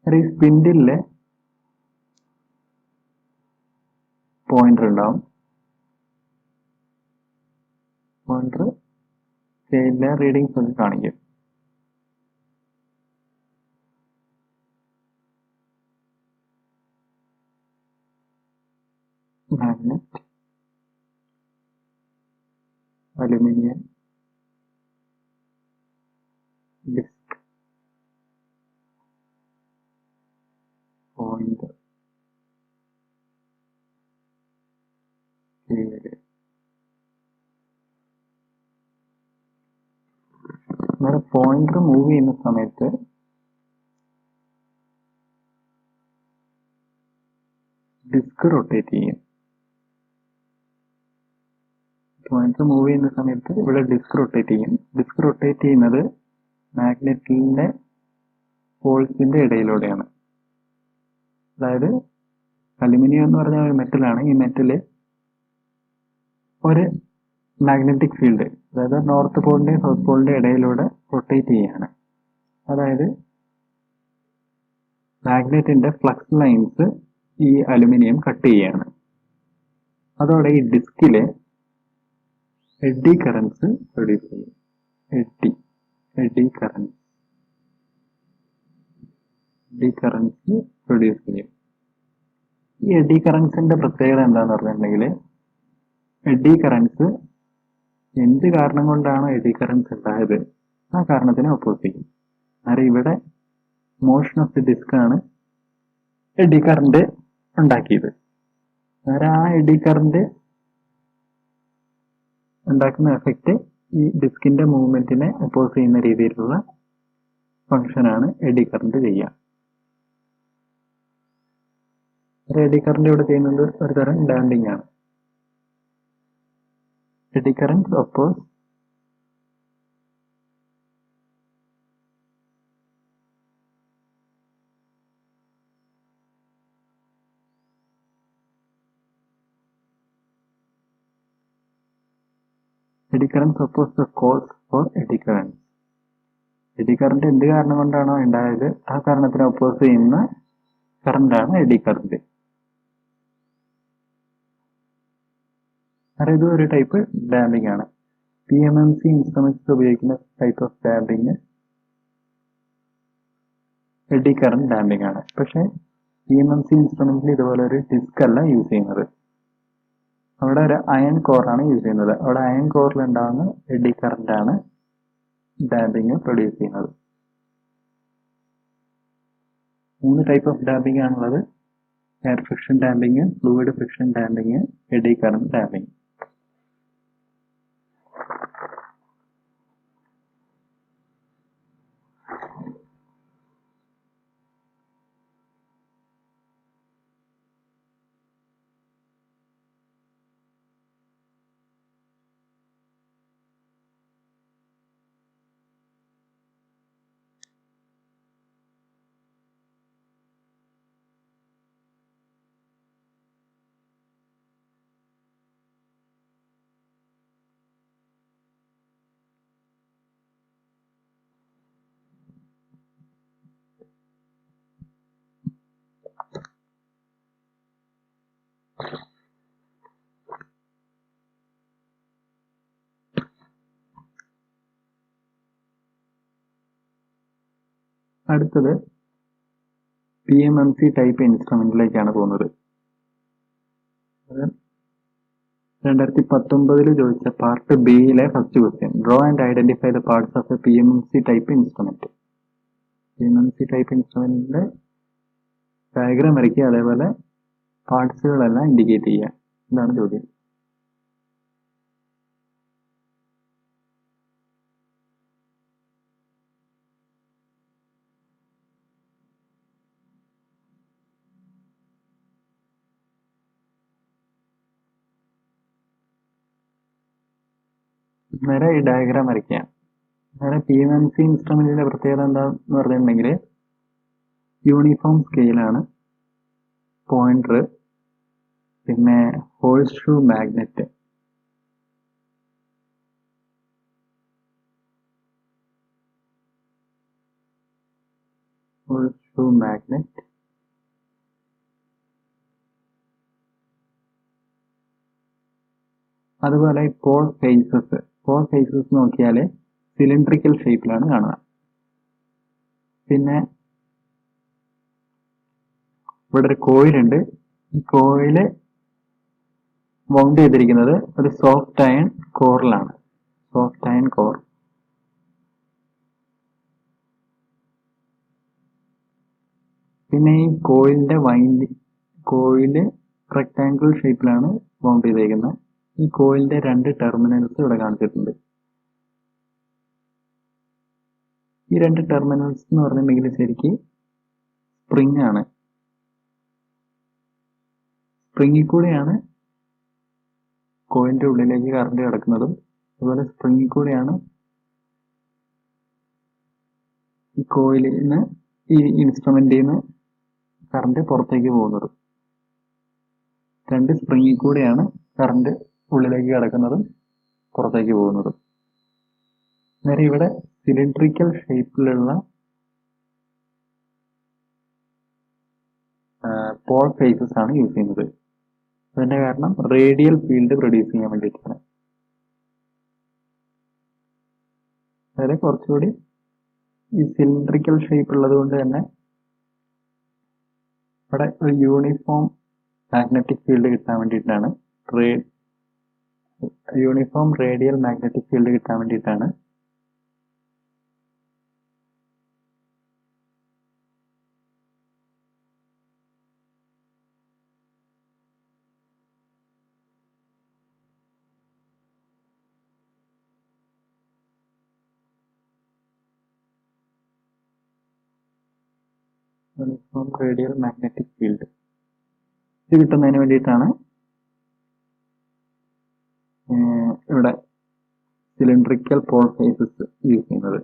ഈ സ്പിൻഡിലെ പോയിന്റർ ഉണ്ടാവും. പോയിന്റർ സ്കെയിലിലെ റീഡിങ്സ് ഒക്കെ കാണിക്കും. Magnet, aluminium disk, pointer, scale. Pointer move ചെയ്യുന്ന സമയത്ത് ഡിസ്ക് റൊട്ടേറ്റ് ചെയ്യും. പോയിന്റർ മൂവ് ചെയ്യുന്ന സമയത്ത് ഇവിടെ ഡിസ്ക് റൊട്ടേറ്റ് ചെയ്യും. ഡിസ്ക് റൊട്ടേറ്റ് ചെയ്യുന്നത് മാഗ്നറ്റിന്റെ പോൾസിന്റെ ഇടയിലൂടെയാണ്. അതായത് അലുമിനിയം എന്ന് പറഞ്ഞ ഒരു മെറ്റലാണ്. ഈ മെറ്റല് ഒരു മാഗ്നറ്റിക് ഫീൽഡ്, അതായത് നോർത്ത് പോളിന്റെയും സൗത്ത് പോളിന്റെയും ഇടയിലൂടെ റൊട്ടേറ്റ് ചെയ്യാണ്. അതായത് മാഗ്നറ്റിന്റെ ഫ്ലക്സ് ലൈൻസ് ഈ അലുമിനിയം കട്ട് ചെയ്യാണ്. അതോടെ ഈ ഡിസ്കിലെ എഡി കറൻസ് പ്രൊഡ്യൂസ് ചെയ്യും. എഡി കറൻസ് പ്രൊഡ്യൂസ് ചെയ്യും. ഈ എഡി കറൻസിന്റെ പ്രത്യേകത എന്താന്ന് പറഞ്ഞിട്ടുണ്ടെങ്കിൽ, എഡി കറൻസ് എന്ത് കാരണം കൊണ്ടാണ് എഡി കറൻസ് ഉണ്ടായത് ആ കാരണത്തിനെ ഒപ്പോസ് ചെയ്യും. അതായത് ഇവിടെ മോഷൻ ഓഫ് ദി ഡിസ്ക് ആണ് എഡി കറന്റ് ഉണ്ടാക്കിയത്. അതായത് ആ എഡി കറന്റ് ഉണ്ടാക്കുന്ന എഫക്റ്റ് ഈ ഡിസ്കിന്റെ മൂവ്മെന്റിനെ ഒപ്പോസ് ചെയ്യുന്ന രീതിയിലുള്ള ഫംഗ്ഷനാണ് എഡി കറന്റ് ചെയ്യുക. എഡി കറന്റ് ഇവിടെ ചെയ്യുന്നത് ഒരു തരം ഡാമ്പിംഗ് ആണ്. Eddy current oppose eddy current oppose the cause for eddy current. Eddy current എന്ത് കാരണം കൊണ്ടാണോ ഉണ്ടായത് ആ കാരണത്തിനെ ഒപ്പോസ് ചെയ്യുന്ന കറന്റാണ് എഡി കറന്റ്. ഇത് ഒരു ടൈപ്പ് ഡാമ്പിംഗ് ആണ്. PMMC ഇൻസ്ട്രുമെന്റ്സ് ഉപയോഗിക്കുന്ന type of damping AD current damping ആണ്. പക്ഷേ PMMC ഇൻസ്ട്രുമെന്റിൽ ഇതുപോലെ ഒരു ഡിസ്ക് അല്ല യൂസ് ചെയ്യുന്നത്. അവിടെ ഒരു അയൺ കോറാണ് യൂസ് ചെയ്യുന്നത്. അവിടെ അയൺ കോറിൽ ഉണ്ടാകുന്ന എഡി കറന്റ് ആണ് ഡാമ്പിംഗ് പ്രൊഡ്യൂസ് ചെയ്യുന്നത്. 3 ടൈപ്പ് ഓഫ് ഡാമ്പിംഗ് ആണുള്ളത്. Air friction damping, fluid friction damping, eddy current damping. അടുത്തത് PMMC ടൈപ്പ് ഇൻസ്ട്രുമെന്റിലേക്കാണ് പോകുന്നത്. 2019 ചോദിച്ച പാർട്ട് ബിയിലെ first question, draw and identify the parts of a PMMC type instrument. PMMC type ഇൻസ്ട്രുമെന്റിന്റെ diagram വരയ്ക്കുക, അതേപോലെ പാർട്സുകളെല്ലാം ഇൻഡിക്കേറ്റ് ചെയ്യുക. ഇതാണ് ചോദ്യം. നേരെ ഈ ഡയഗ്രാം വരയ്ക്കാം. നേരെ PMMC ഇൻസ്ട്രുമെന്റിന്റെ പ്രത്യേകത എന്താന്ന് പറഞ്ഞിട്ടുണ്ടെങ്കിൽ യൂണിഫോം സ്കെയിലാണ്, പോയിന്റർ, പിന്നെ ഹോഴ്സ് ഷൂ മാഗ്നറ്റ്, അതുപോലെ പോൾ ഫേസസ് നോക്കിയാൽ സിലിണ്ടറിക്കൽ ഷേപ്പിലാണ് കാണുക. പിന്നെ ഇവിടെ ഒരു കോയിലുണ്ട്. ഈ കോയില് വൗണ്ട് ചെയ്തിരിക്കുന്നത് ഒരു സോഫ്റ്റ് അയൺ കോറിലാണ്. Soft iron core. പിന്നെ ഈ കോയില് റെക്ടാംഗിൾ ഷേപ്പിലാണ് വൗണ്ട് ചെയ്തേക്കുന്നത്. ഈ കോയിലിന്റെ 2 ടെർമിനൽസ് ഇവിടെ കാണിച്ചിട്ടുണ്ട്. ഈ 2 ടെർമിനൽസ് എന്ന് പറഞ്ഞിട്ടുണ്ടെങ്കിൽ ശരിക്കും സ്പ്രിംഗ് ആണ്. സ്പ്രിങ്ങിൽ കൂടെയാണ് കോയിലിന്റെ ഉള്ളിലേക്ക് കറണ്ട് കിടക്കുന്നതും, അതുപോലെ സ്പ്രിങ്ങിൽ കൂടെയാണ് ഈ കോയിലിൽ നിന്ന്, ഈ ഇൻസ്ട്രുമെന്റിൽ നിന്ന് കറണ്ട് പുറത്തേക്ക് പോകുന്നത്. 2 സ്പ്രിങ്ങിൽ കൂടെയാണ് കറണ്ട് ഉള്ളിലേക്ക് കിടക്കുന്നതും പുറത്തേക്ക് പോകുന്നതും. നേരെ ഇവിടെ സിലിണ്ടറിക്കൽ ഷേപ്പിലുള്ള പോൾ ഫേസസ് ആണ് യൂസ് ചെയ്യുന്നത്. അതിന്റെ കാരണം റേഡിയൽ ഫീൽഡ് പ്രൊഡ്യൂസ് ചെയ്യാൻ വേണ്ടിയിട്ടാണ്. അതായത് കുറച്ചുകൂടി ഈ സിലിണ്ടറിക്കൽ ഷേപ്പ് ഉള്ളത് കൊണ്ട് തന്നെ ഇവിടെ ഒരു യൂണിഫോം മാഗ്നറ്റിക് ഫീൽഡ് കിട്ടാൻ വേണ്ടിയിട്ടാണ്, യൂണിഫോം റേഡിയൽ മാഗ്നറ്റിക് ഫീൽഡ് കിട്ടാൻ വേണ്ടിയിട്ടാണ് യൂണിഫോം റേഡിയൽ മാഗ്നറ്റിക് ഫീൽഡ് ഇത് കിട്ടുന്നതിന് വേണ്ടിയിട്ടാണ് ഇവിടെ സിലിണ്ടറിക്കൽ പോൾ ഫേസസ് യൂസ് ചെയ്യുന്നത്.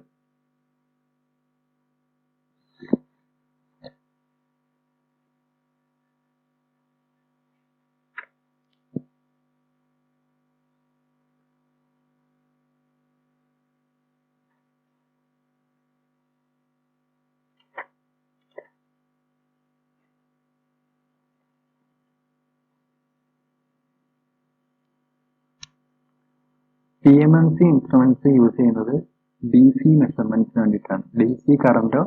PMMC ഇൻസ്ട്രുമെന്റ്സ് യൂസ് ചെയ്യുന്നത് DC മെഷർമെന്റ്സിന് വേണ്ടിയിട്ടാണ്. DC കറന്റോ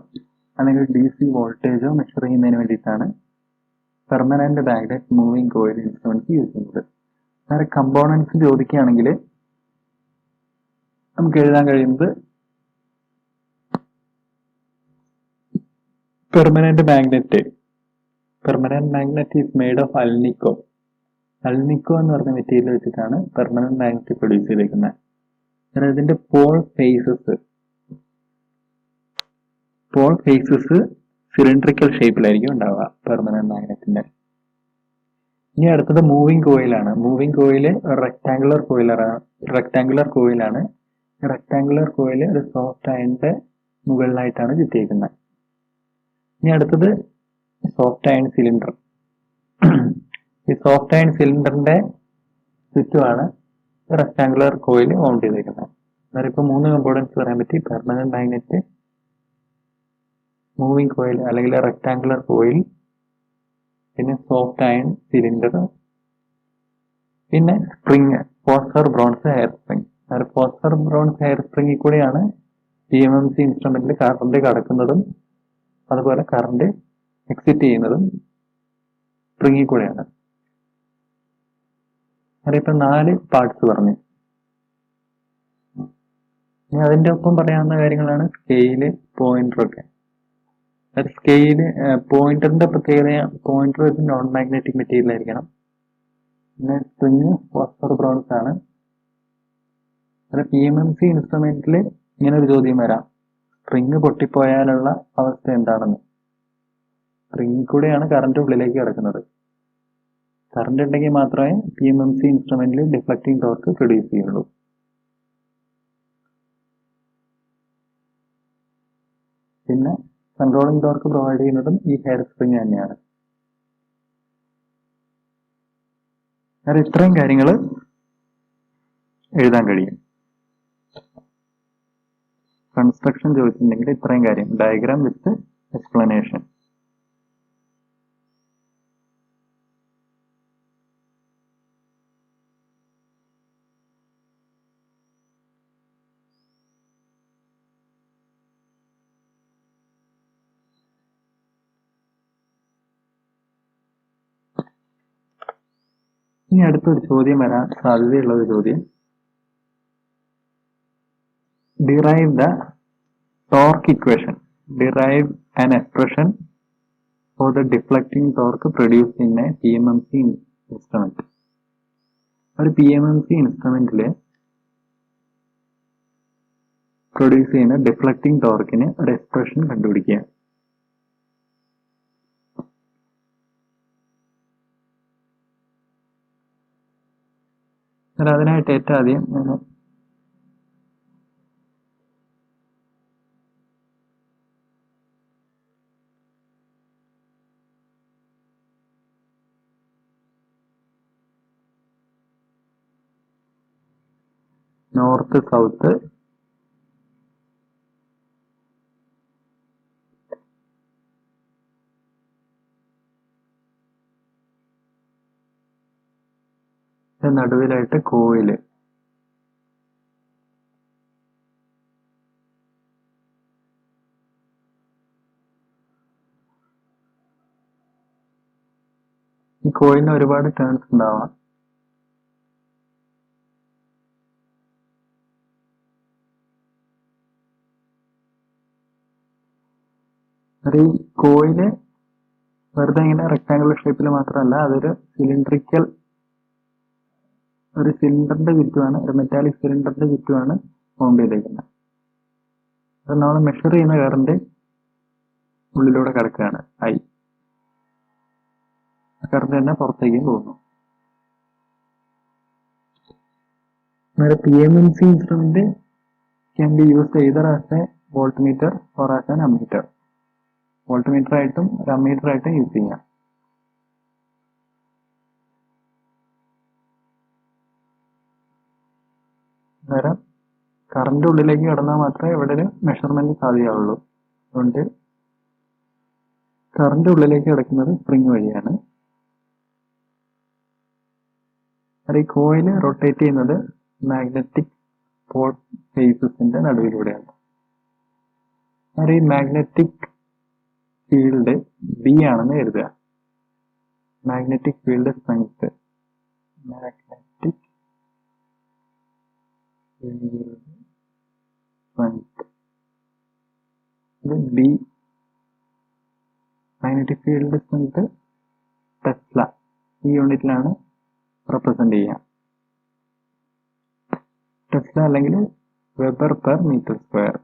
അല്ലെങ്കിൽ DC വോൾട്ടേജോ മെഷർ ചെയ്യുന്നതിന് വേണ്ടിയിട്ടാണ് permanent magnet moving coil instruments use ചെയ്യുന്നത്. വേറെ കമ്പോണൻസ് ചോദിക്കുകയാണെങ്കിൽ നമുക്ക് എഴുതാൻ കഴിയുന്നത് permanent permanent magnet is made of alnico. Alnico എന്ന് പറഞ്ഞ മെറ്റീരിയൽ വെച്ചിട്ടാണ് പെർമനന്റ് മാഗ്നറ്റ് പ്രൊഡ്യൂസ് ചെയ്തിരിക്കുന്നത്. കാരണം ഇതിന്റെ പോൾ ഫേസസ് സിലിണ്ടറിക്കൽ ഷേപ്പിലായിരിക്കും ഉണ്ടാവുക പെർമനന്റ് മാഗ്നറ്റിന്റെ. ഇനി അടുത്തത് മൂവിംഗ് കോയിലാണ്. മൂവിംഗ് കോയില് റെക്ടാങ്കുലർ കോയിലാണ്. റെക്ടാങ്കുലർ കോയിൽ ഒരു സോഫ്റ്റ് അയണിന്റെ മുകളിലായിട്ടാണ് ചുറ്റിയിരിക്കുന്നത്. ഇനി അടുത്തത് സോഫ്റ്റ് അയൺ സിലിണ്ടർ. ഈ സോഫ്റ്റ് അയൺ സിലിണ്ടറിന്റെ ചുറ്റുമാണ് റെക്ടാങ്കുലർ കോയിൽ മൗണ്ട് ചെയ്തിരിക്കുന്നത്. അന്നേരം ഇപ്പോൾ 3 കമ്പോണൻസ് പറയാൻ പറ്റി: പെർമനന്റ് മാഗ്നറ്റ്, മൂവിംഗ് കോയിൽ അല്ലെങ്കിൽ റെക്ടാങ്കുലർ കോയിൽ, പിന്നെ സോഫ്റ്റ് അയൺ സിലിണ്ടർ, പിന്നെ spring, phosphor bronze hair spring. Phosphor bronze hair സ്പ്രിങ്ങിൽ കൂടെയാണ് PMMC ഇൻസ്ട്രുമെന്റിൽ കറണ്ട് കടക്കുന്നതും അതുപോലെ കറണ്ട് എക്സിറ്റ് ചെയ്യുന്നതും സ്പ്രിങ്ങിൽ കൂടെയാണ്. അതിപ്പോ 4 പാർട്സ് പറഞ്ഞു. ഇനി അതിന്റെ ഒപ്പം പറയാവുന്ന കാര്യങ്ങളാണ് സ്കെയില്, പോയിന്റർ ഒക്കെ. സ്കെയില്, പോയിന്ററിന്റെ പ്രത്യേകത, പോയിന്റർ ഒരു നോൺ മാഗ്നറ്റിക് മെറ്റീരിയൽ ആയിരിക്കണം. പിന്നെ സ്പ്രിങ് ഫോസ്ഫർ ബ്രോൺസ് ആണ്. PMMC ഇൻസ്ട്രുമെന്റിൽ ഇങ്ങനെ ഒരു ചോദ്യം വരാം: സ്പ്രിങ് പൊട്ടിപ്പോയാലുള്ള അവസ്ഥ എന്താണെന്ന്. സ്പ്രിങ്ങിൽ കൂടെയാണ് കറണ്ട് ഉള്ളിലേക്ക് കിടക്കുന്നത്. കറണ്ട് ഉണ്ടെങ്കിൽ മാത്രമേ PMMC ഇൻസ്ട്രുമെന്റിൽ ഡിഫ്ലക്റ്റിംഗ് ടോർക്ക് പ്രൊഡ്യൂസ് ചെയ്യുള്ളൂ. പിന്നെ കൺട്രോളിംഗ് ടോർക്ക് പ്രൊവൈഡ് ചെയ്യുന്നതും ഈ ഹെയർ സ്പ്രിങ് തന്നെയാണ്. വേറെ ഇത്രയും കാര്യങ്ങൾ എഴുതാൻ കഴിയും. കൺസ്ട്രക്ഷൻ ചോദിച്ചിട്ടുണ്ടെങ്കിൽ ഇത്രയും കാര്യം: ഡയഗ്രാം വിത്ത് എക്സ്പ്ലനേഷൻ. ഇനി അടുത്തൊരു ചോദ്യം വരാൻ സാധ്യതയുള്ള ഒരു ചോദ്യം: derive the torque equation, derive an expression for the deflecting torque produced in A PMMC instrument. ഒരു PMMC ഇൻസ്ട്രുമെന്റിൽ പ്രൊഡ്യൂസ് ചെയ്യുന്ന ഡിഫ്ലക്റ്റിംഗ് ടോർക്കിന് ഒരു എക്സ്പ്രഷൻ കണ്ടുപിടിക്കുക. അതിനായിട്ട് ഏറ്റവും ആദ്യം നോർത്ത് സൗത്ത് നടുവിലായിട്ട് കോയില്, ഈ കോയിലിന് ഒരുപാട് ടേൺസ് ഉണ്ടാവാം. ഈ കോയില് വെറുതെ ഇങ്ങനെ റെക്ടാങ്കുലർ ഷേപ്പിൽ മാത്രമല്ല, അതൊരു സിലിണ്ടറിക്കൽ, ഒരു സിലിണ്ടറിന്റെ ചുറ്റുമാണ്, ഒരു മെറ്റാലിക് സിലിണ്ടറിന്റെ ചുറ്റുമാണ് മൗണ്ട് ചെയ്തേക്കുന്നത്. അത് നമ്മൾ മെഷർ ചെയ്യുന്ന കറണ്ട് ഉള്ളിലൂടെ കിടക്കുകയാണ്. കറണ്ട് തന്നെ പുറത്തേക്കും പോകുന്നു. PMMC instrument can be used either as a voltmeter or as an ammeter. Voltmeter ആയിട്ടും ഒരു അമ്മീറ്റർ ആയിട്ടും യൂസ് ചെയ്യാം. അന്നേരം കറണ്ട് ഉള്ളിലേക്ക് കടന്നാൽ മാത്രമേ ഇവിടെ ഒരു മെഷർമെന്റ് സാധ്യമാവുള്ളൂ. അതുകൊണ്ട് കറണ്ട് ഉള്ളിലേക്ക് കിടക്കുന്നത് സ്പ്രിങ് വഴിയാണ്. ഈ കോയില് റൊട്ടേറ്റ് ചെയ്യുന്നത് മാഗ്നറ്റിക് പോൾ ഫേസസിന്റെ നടുവിലൂടെയാണ്. ഈ മാഗ്നറ്റിക് ഫീൽഡ് B ആണെന്ന് കരുതുക. Magnetic field strength, magnetic field strength ഇത് B. Magnetic field strength Tesla ഈ യൂണിറ്റിലാണ് റെപ്രസെന്റ് ചെയ്യുക. ടെസ്ല അല്ലെങ്കിൽ വെബർ പെർ മീറ്റർ സ്ക്വയർ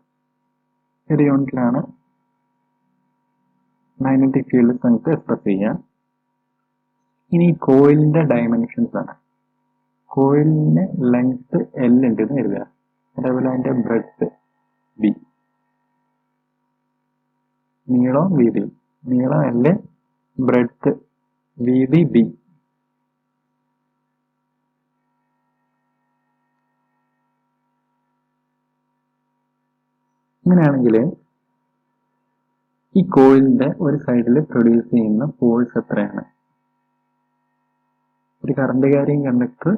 ഒരു യൂണിറ്റിലാണ് മാഗ്നറ്റിക് ഫീൽഡ് സ്ട്രെങ്ത് എക്സ്പ്രസ് ചെയ്യുക. ഇനി കോയിലിന്റെ ഡയമെൻഷൻസ് ആണ്. കോയിലിന് ലെങ്ത് എൽ ഉണ്ട് എന്ന് കരുതുക, അതേപോലെ അതിന്റെ ബ്രെഡ്ത്ത് ബി, നീളം വീതി, നീളം എൽ, ബ്രെഡ്ത്ത് വീതി ബി. അങ്ങനെയാണെങ്കിൽ ഈ കോയിലിന്റെ ഒരു സൈഡിൽ പ്രൊഡ്യൂസ് ചെയ്യുന്ന ഫോഴ്സ് എത്രയാണ്? ഒരു current carrying conductor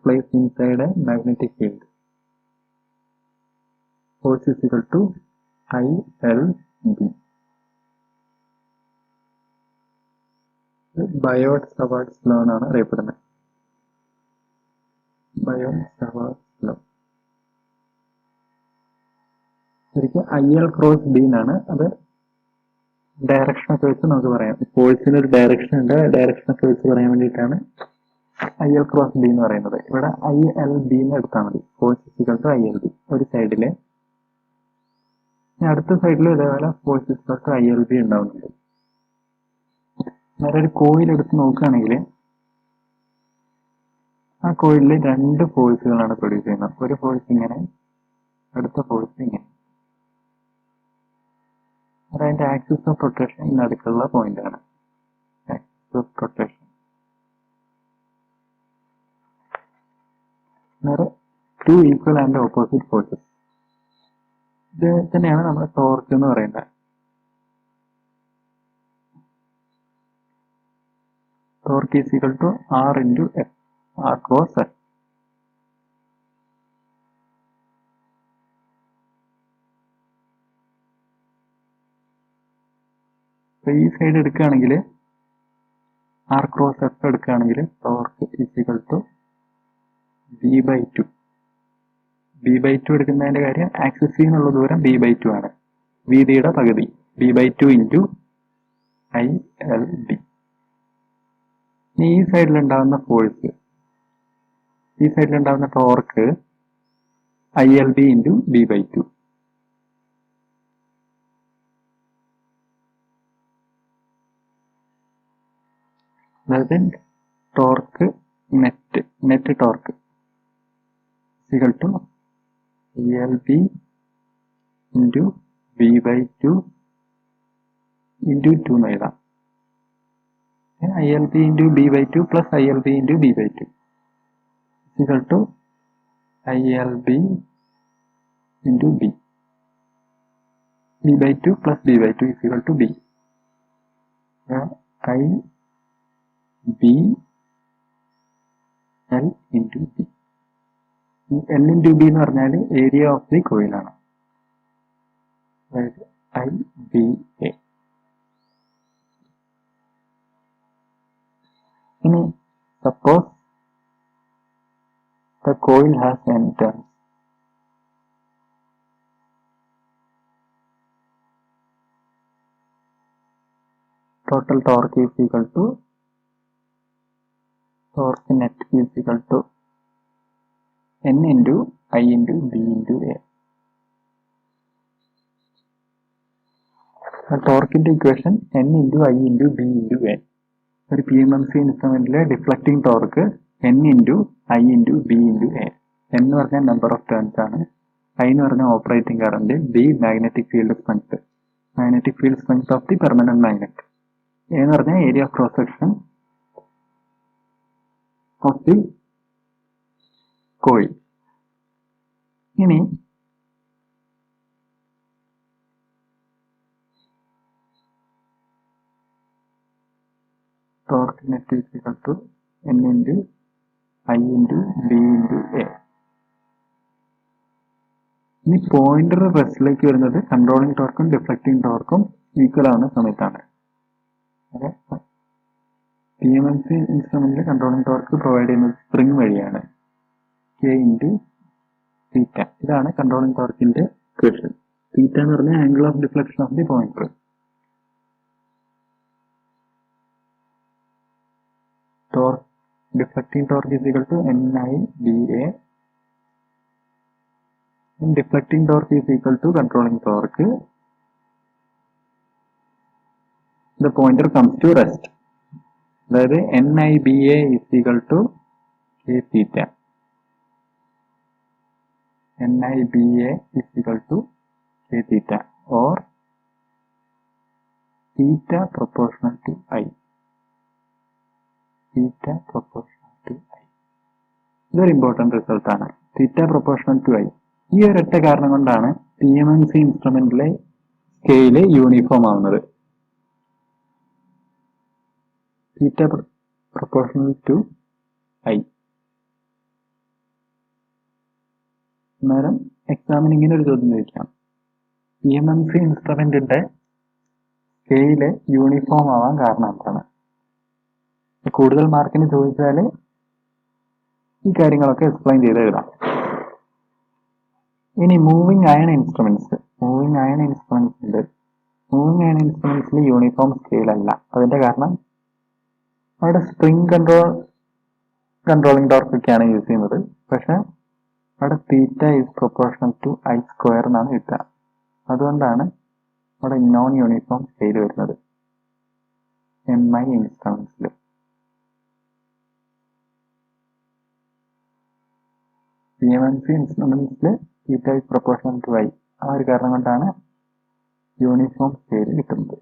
placed inside a magnetic field. Force is equal to ILB. Biot Savart's law ആണ് അറിയപ്പെടുന്നത്. ബയോട്ട്-സവാർട്ട്സ് ലോ ശരിക്കും IL ക്രോസ് B എന്നാണ്. അത് ഡയറക്ഷൻ ഒക്കെ വെച്ച് നമുക്ക് പറയാം. ഫോഴ്സിന് ഒരു ഡയറക്ഷൻ ഉണ്ട്, ഡയറക്ഷൻ ഒക്കെ വെച്ച് പറയാൻ വേണ്ടിയിട്ടാണ് IL ക്രോസ് B എന്ന് പറയുന്നത്. ഇവിടെ ILB എന്ന് എടുത്താൽ മതി. ഫോഴ്സ് ഇക്വൽ ടു ILB ഒരു സൈഡില്, അടുത്ത സൈഡിൽ ഇതേപോലെ ഫോഴ്സ് ഇക്വൽ ടു ILB ഉണ്ടാവുന്നുണ്ട്. നേരെ ഒരു കോയിൽ എടുത്ത് നോക്കുകയാണെങ്കിൽ ആ കോയിലിൽ രണ്ട് ഫോഴ്സുകളാണ് പ്രൊഡ്യൂസ് ചെയ്യുന്നത്. ഒരു ഫോഴ്സ് ഇങ്ങനെ, അടുത്ത ഫോഴ്സ് ഇങ്ങനെ. അതിന്റെ ആക്സിസ് ഓഫ് റൊട്ടേഷൻ നടുക്കുള്ള പോയിന്റ് ആണ് ആക്സിസ് ഓഫ് റൊട്ടേഷൻ. നേരെ two equal and opposite forces. ഇത് തന്നെയാണ് നമ്മൾ ടോർക്ക് എന്ന് പറയുന്നത്. Torque is equal to R into F, R cross F. ഈ സൈഡ് എടുക്കുകയാണെങ്കിൽ R ക്രോസ് F എടുക്കുകയാണെങ്കിൽ torque is equal to B/2. B/2 എടുക്കുന്നതിന്റെ കാര്യം ആക്സിസിൽ നിന്നുള്ള ദൂരം B/2 ആണ്, വീതിയുടെ പകുതി. B/2 into ILB. ഈ സൈഡിലുണ്ടാകുന്ന ഫോഴ്സ്, ഈ സൈഡിലുണ്ടാകുന്ന ടോർക്ക് ILB into B/2. അതായത് torque net torque equal to ILB into B/2 into 2 എന്ന് എഴുതാം. ILB into B/2 plus ILB into B/2 equal to ILB into B. B/2 plus B/2 is equal to B. IB L into B. L into B എന്ന് പറഞ്ഞാൽ area of the കോയിലാണ്. അതായത് IBA. ഇനി suppose the coil has n turns. Total torque is equal to torque net is equal to N into I into B into A. ടോർക്കിന്റെ equation N into I into B into A. ഒരു PMMC ഇൻസ്ട്രുമെന്റിലെ deflecting torque N into I into B into A. N എന്ന് പറഞ്ഞാൽ number of turns ആണ്, I എന്ന് പറഞ്ഞാൽ operating current, B magnetic field strength of the permanent magnet, A എന്ന് പറഞ്ഞാൽ area of cross section of the coil. ഇനി torque net is equal to N into I into B into A. ഇനി pointer റെസ്റ്റിലേക്ക് വരുന്നത് controlling ടോർക്കും deflecting ടോർക്കും equal ആവുന്ന സമയത്താണ്. PMMC ഇൻസ്ട്രുമെന്റിൽ കൺട്രോളിംഗ് ടോർക്ക് പ്രൊവൈഡ് ചെയ്യുന്നത് സ്പ്രിംഗ് വഴിയാണ്, K into തീറ്റ. ഇതാണ് കൺട്രോളിംഗ് ടോർക്കിന്റെ ഇക്വേഷൻ. തീറ്റ എന്ന് പറഞ്ഞാൽ angle of deflection of the pointer. deflecting torque is equal to NIBA. And deflecting torque is equal to controlling torque. The pointer comes to rest. That is NIBA is equal to K theta. NIBA is equal to K theta or theta proportional to I. Theta proportional to I. Very important result ആണ് theta proportional to I. ഈ ഒരൊറ്റ കാരണം കൊണ്ടാണ് PMMC ഇൻസ്ട്രുമെന്റിലെ scale uniform ആവുന്നത്. theta proportional to I. അന്നേരം എക്സാമിന് ഇങ്ങനെ ഒരു ചോദ്യം ചോദിക്കാം, PMMC ഇൻസ്ട്രുമെന്റിന്റെ സ്കെയില് യൂണിഫോം ആവാൻ കാരണം എന്താണ്? കൂടുതൽ മാർക്കിന് ചോദിച്ചാൽ ഈ കാര്യങ്ങളൊക്കെ എക്സ്പ്ലെയിൻ ചെയ്ത് എഴുതാം. ഇനി മൂവിങ് അയൺ ഇൻസ്ട്രുമെന്റ്സ് ഉണ്ട്. മൂവിങ് അയൺ ഇൻസ്ട്രുമെന്റ്സിൽ യൂണിഫോം സ്കെയിൽ അല്ല. അതിന്റെ കാരണം അവിടെ സ്പ്രിംഗ് കൺട്രോളിംഗ് ടോർക്ക് ഒക്കെയാണ് യൂസ് ചെയ്യുന്നത്. പക്ഷെ അവിടെ theta is proportional to I square എന്നാണ് കിട്ടുക. അതുകൊണ്ടാണ് അവിടെ നോൺ യൂണിഫോം സ്കെയിൽ വരുന്നത് MI ഇൻസ്ട്രുമെന്റ്സിൽ. PMMC ഇൻസ്ട്രുമെന്റ്സിൽ theta is proportional to I. ആ ഒരു കാരണം കൊണ്ടാണ് യൂണിഫോം സ്കെയിൽ കിട്ടുന്നത്.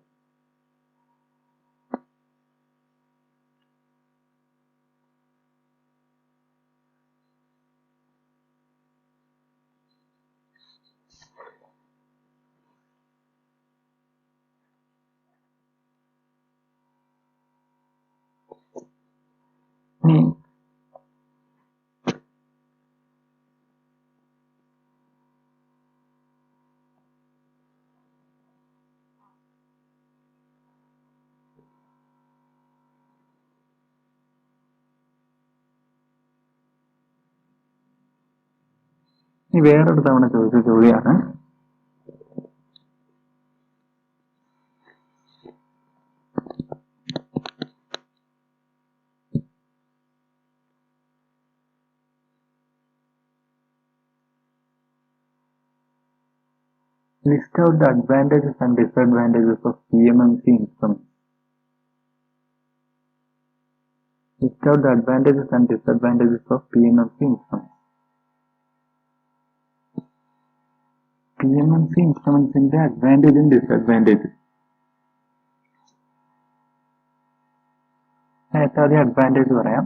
ഇനി വേറൊരു തവണ ചോദിച്ച ചോദ്യമാണ് list out the advantages and disadvantages of PMMC instruments. List out the advantages and disadvantages of PMMC instruments. PMMC instruments in the advantage and disadvantages. ആദ്യം അഡ്വാൻറ്റേജ് പറയാം.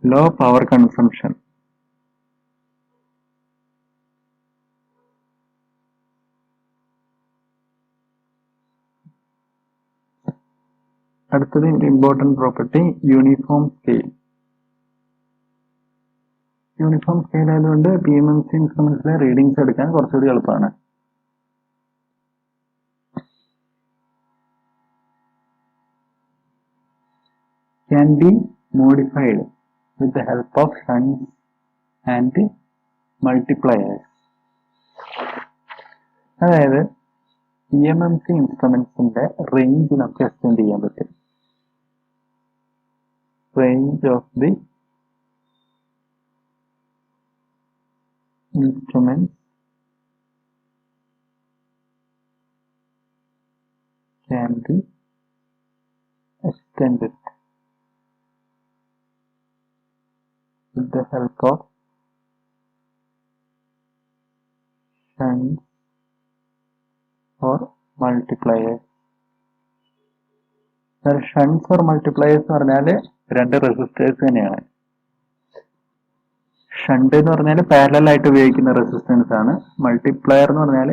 Low power consumption. അടുത്തത് important property uniform scale. Uniform scale ആയതുകൊണ്ട് PMMC ഇൻസ്ട്രുമെന്റ്സിലെ readings എടുക്കാൻ കുറച്ചുകൂടി എളുപ്പമാണ്. Can be modified with the help of shunts and multipliers. അതായത് PMMC ഇൻസ്ട്രുമെന്റ്സിന്റെ range നമുക്ക് എക്സ്റ്റെൻഡ് ചെയ്യാൻ പറ്റും. Range of the instruments can be extended with the help of shunts or multipliers. Shunts or multipliers എന്ന് പറഞ്ഞാൽ രണ്ട് റെസിസ്റ്റേഴ്സ് തന്നെയാണ്. Shunt എന്ന് പറഞ്ഞാൽ പാരലൽ ആയിട്ട് ഉപയോഗിക്കുന്ന റെസിസ്റ്റൻസ് ആണ്. മൾട്ടിപ്ലയർ എന്ന് പറഞ്ഞാൽ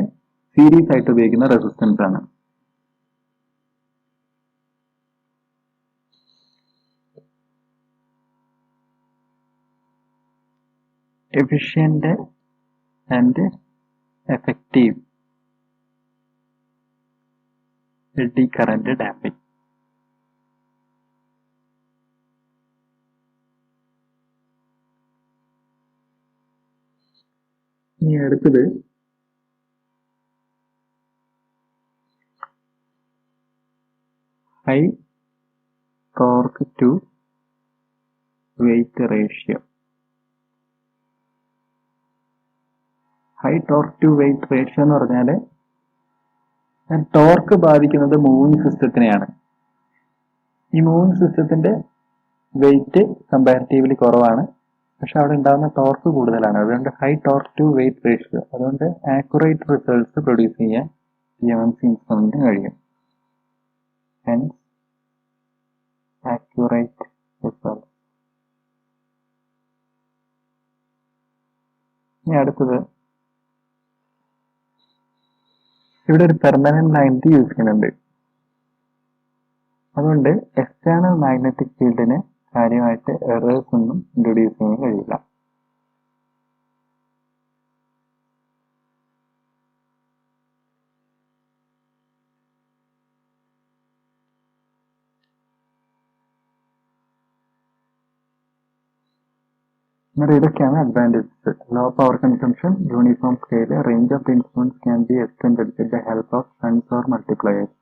സീരീസ് ആയിട്ട് ഉപയോഗിക്കുന്ന റെസിസ്റ്റൻസ് ആണ്. Efficient and effective eddy current damping. ഇനി അടുത്തത് high torque to weight ratio. High torque to weight ratio എന്ന് പറഞ്ഞാൽ ടോർക്ക് ബാധിക്കുന്നത് മൂവിങ് സിസ്റ്റത്തിനെയാണ്. ഈ മൂവിങ് സിസ്റ്റത്തിന്റെ വെയിറ്റ് കമ്പാരിറ്റീവ്ലി കുറവാണ്, പക്ഷെ അവിടെ ഉണ്ടാകുന്ന ടോർക്ക് കൂടുതലാണ്. അതുകൊണ്ട് high torque to weight ratio. അതുകൊണ്ട് ആക്യുറേറ്റ് റിസൾട്ട്സ് പ്രൊഡ്യൂസ് ചെയ്യാൻ PMMC ഇൻസ്ട്രുമെന്റിന് കഴിയും. Hence accurate result. ഇനി അടുത്തത് ഇവിടെ ഒരു പെർമനന്റ് മാഗ്നറ്റ് യൂസ് ചെയ്യുന്നുണ്ട്. അതുകൊണ്ട് എക്സ്റ്റേണൽ മാഗ്നറ്റിക് ഫീൽഡിന് കാര്യമായിട്ട് എറേഴ്സ് ഒന്നും ഇൻട്രൊഡ്യൂസ് ചെയ്യാൻ കഴിയില്ല. അന്നേരം ഇതൊക്കെയാണ് advantages. Low power consumption, uniform scale, range of the instruments can be extended with the help of shunts or multipliers,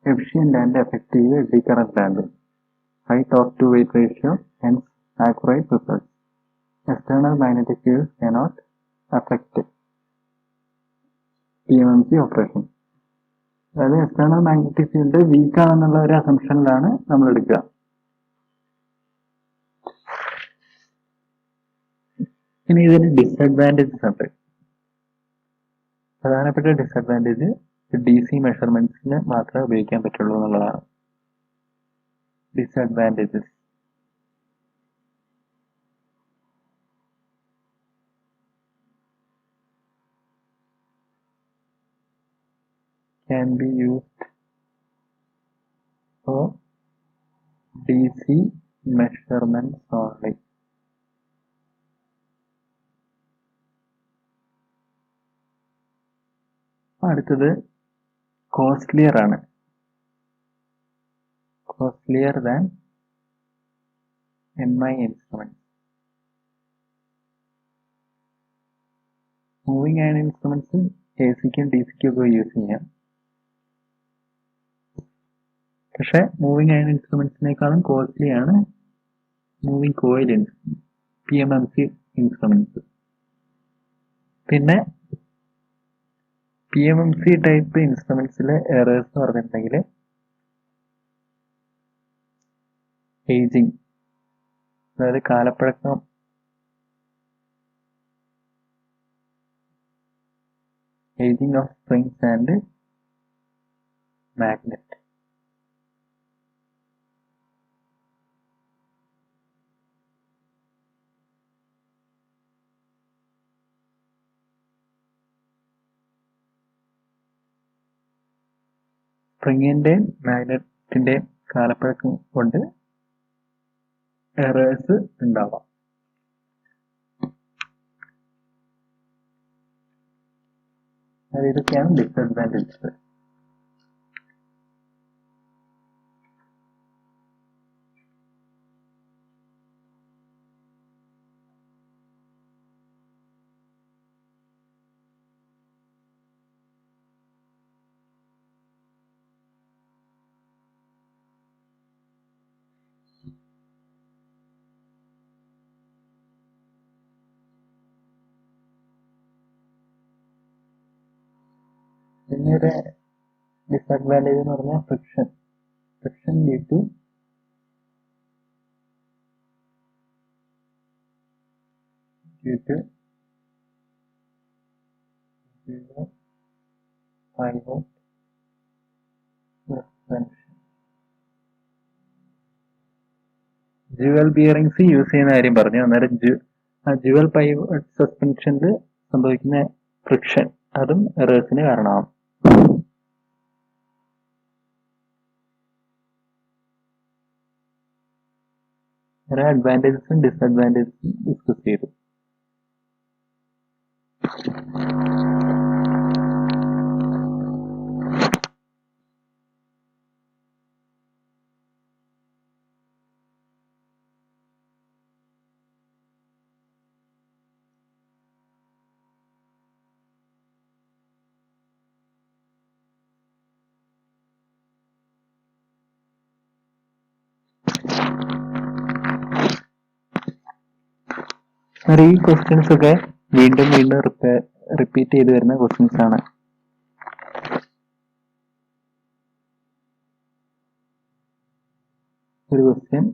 efficient and effective eddy current handling, high torque to weight ratio, hence accurate results. External magnetic fields cannot affect PMMC operation. അതായത് external magnetic field week ആണെന്നുള്ള ഒരു അസംഷനിലാണ് നമ്മൾ എടുക്കുക. ഇനി ഇതിന് disadvantages ഉണ്ട്. പ്രധാനപ്പെട്ട disadvantage DC മെഷർമെന്റ്സിന് മാത്രമേ ഉപയോഗിക്കാൻ പറ്റുള്ളൂ എന്നുള്ളതാണ്. Disadvantages can be used for DC measurements only. അടുത്തത് കോസ്റ്റ്ലിയർ ആണ്. Costlier than NMI instrument. Moving iron instruments AC-ക്കും DC-ക്കും ഒക്കെ യൂസ് ചെയ്യാം. പക്ഷെ മൂവിങ് അയൺ ഇൻസ്ട്രുമെന്റ്സിനേക്കാളും കോസ്റ്റ്ലി ആണ് മൂവിങ് കോയിൽ PMMC ഇൻസ്ട്രുമെന്റ്സ്. പിന്നെ PMMC ടൈപ്പ് ഇൻസ്ട്രുമെന്റ്സിലെ എറേഴ്സ് എന്ന് പറഞ്ഞിട്ടുണ്ടെങ്കിൽ ഏജിങ്, അതായത് കാലപ്പഴക്കം, ageing of springs and magnet. സ്പ്രിങ്ങിന്റെയും മാഗ്നറ്റിന്റെയും കാലപ്പഴക്കം കൊണ്ട് എറേഴ്സ് ഉണ്ടാവാം. ഇതൊക്കെയാണ് ഡിസഡ്വാൻറ്റേജസ്. പിന്നീട് ഡിസഡ്വാൻറ്റേജ് എന്ന് പറഞ്ഞാൽ friction. Friction due to pivot suspension. Jewel bearings use ചെയ്യുന്ന കാര്യം പറഞ്ഞു. അന്നേരം ജുവൽ പൈവറ്റ് സസ്പെൻഷനിൽ സംഭവിക്കുന്ന ഫ്രിക്ഷൻ അതും എറേഴ്സിന് കാരണമാകും. അഡ്വാൻറ്റേജസും ഡിസഡ്വാൻറ്റേജസും ഡിസ്കസ് ചെയ്തു. ഈ ക്വസ്റ്റ്യൻസ് ഒക്കെ വീണ്ടും വീണ്ടും റിപ്പീറ്റ് ചെയ്ത് വരുന്ന ക്വസ്റ്റ്യൻസ് ആണ്. ഒരു ക്വസ്റ്റ്യൻ,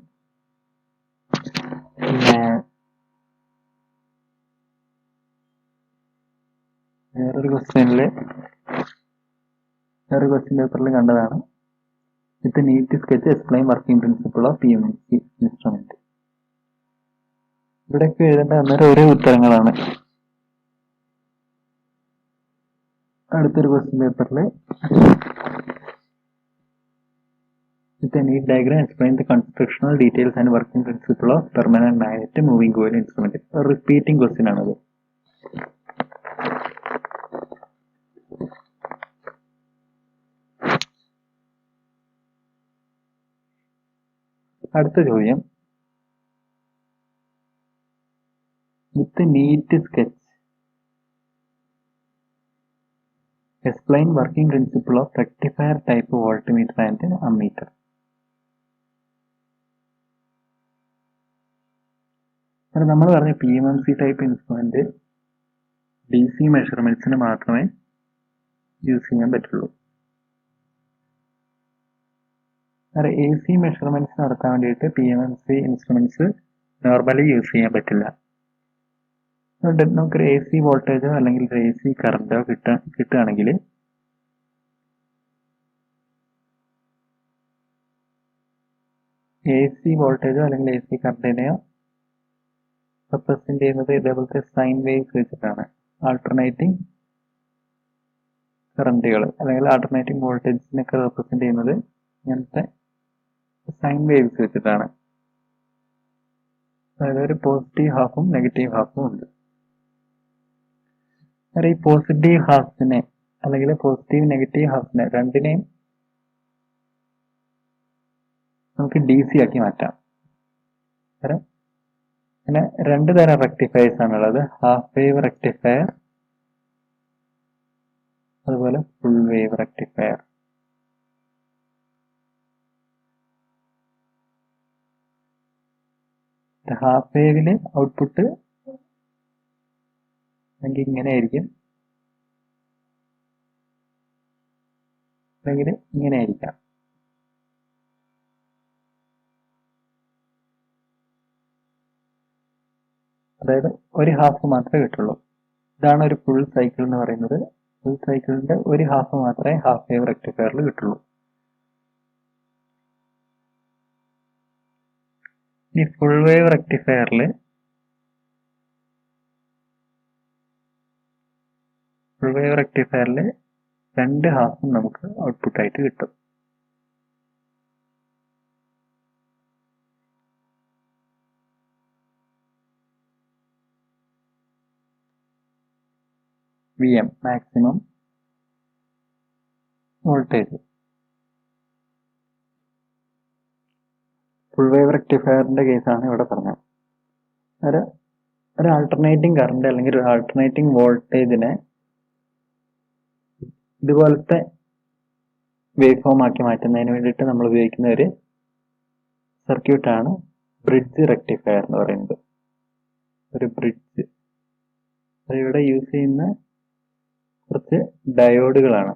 പിന്നെ വേറൊരു ക്വസ്റ്റ്യൻ പേപ്പറിൽ കണ്ടതാണ്. With neat sketch explain working principle of PMMC instrument. ഇവിടെയൊക്കെ എഴുതേണ്ട അന്നേരം ഒരേ ഉത്തരങ്ങളാണ്. അടുത്തൊരു ക്വസ്റ്റ്യൻ പേപ്പറിൽ with neat diagram explain the constructional details and working principle of permanent magnet moving coil instrument. Repeating question ആണത്. അടുത്ത ചോദ്യം, with neat sketch explain working principle of rectifier type voltmeter and ammeter. നമ്മൾ പറഞ്ഞ PMMC type instrument DC മെഷർമെന്റ്സിന് മാത്രമേ use ചെയ്യാൻ പറ്റുള്ളൂ. AC measurements നടത്താൻ വേണ്ടിയിട്ട് PMMC ഇൻസ്ട്രുമെന്റ്സ് നോർമലി യൂസ് ചെയ്യാൻ പറ്റില്ല. അതുകൊണ്ട് നമുക്കൊരു AC വോൾട്ടേജോ അല്ലെങ്കിൽ ഒരു AC കറണ്ടോ കിട്ടുകയാണെങ്കിൽ AC വോൾട്ടേജോ അല്ലെങ്കിൽ AC കറണ്ടിനെയോ റെപ്രസെന്റ് ചെയ്യുന്നത് ഇതേപോലത്തെ സൈൻ വേവ്സ് വെച്ചിട്ടാണ്. ആൾട്ടർനേറ്റിംഗ് കറണ്ടുകൾ അല്ലെങ്കിൽ ആൾട്ടർനേറ്റിംഗ് വോൾട്ടേജിനൊക്കെ റെപ്രസെന്റ് ചെയ്യുന്നത് ഇങ്ങനത്തെ സൈൻ വേവ്സ് വെച്ചിട്ടാണ്. അതായത് ഒരു പോസിറ്റീവ് ഹാഫും നെഗറ്റീവ് ഹാഫും ഉണ്ട്. ഈ പോസിറ്റീവ് ഹാഫിനെ അല്ലെങ്കിൽ പോസിറ്റീവ് നെഗറ്റീവ് ഹാഫിനെ രണ്ടിനെയും നമുക്ക് DC ആക്കി മാറ്റാം. പിന്നെ രണ്ട് തരം റെക്ടിഫയേഴ്സ് ആണുള്ളത്, ഹാഫ് വേവ് റെക്ടിഫയർ അതുപോലെ ഫുൾ വേവ് റെക്ടിഫയർ. ഹാഫ് വേവില് ഔട്ട്പുട്ട് അല്ലെങ്കിൽ ഇങ്ങനെ ആയിരിക്കും, അല്ലെങ്കിൽ ഇങ്ങനെ ആയിരിക്കാം. അതായത് ഒരു ഹാഫ് മാത്രമേ കിട്ടുള്ളൂ. ഇതാണ് ഒരു ഫുൾ സൈക്കിൾ എന്ന് പറയുന്നത്. ഫുൾ സൈക്കിളിന്റെ ഒരു ഹാഫ് മാത്രമേ ഹാഫ് വേവ് റെക്ടിഫയറിൽ കിട്ടുള്ളൂ. ഈ ഫുൾ വേവ് റെക്ടിഫയറിൽ രണ്ട് ഹാഫും നമുക്ക് ഔട്ട്പുട്ട് ആയിട്ട് കിട്ടും. VM maximum voltage. Full wave റെക്ടിഫയറിന്റെ കേസാണ് ഇവിടെ പറഞ്ഞത്. ഒരു ആൾട്ടർനേറ്റിംഗ് കറണ്ട് അല്ലെങ്കിൽ ഒരു ആൾട്ടർനേറ്റിംഗ് വോൾട്ടേജിനെ ഇതുപോലത്തെ വേവ് ഫോം ആക്കി മാറ്റുന്നതിന് വേണ്ടിയിട്ട് നമ്മൾ ഉപയോഗിക്കുന്ന ഒരു സർക്യൂട്ടാണ് ബ്രിഡ്ജ് റെക്ടിഫയർ എന്ന് പറയുന്നത്. ഒരു ബ്രിഡ്ജ്, ഇവിടെ യൂസ് ചെയ്യുന്ന കുറച്ച് ഡയോഡുകളാണ്.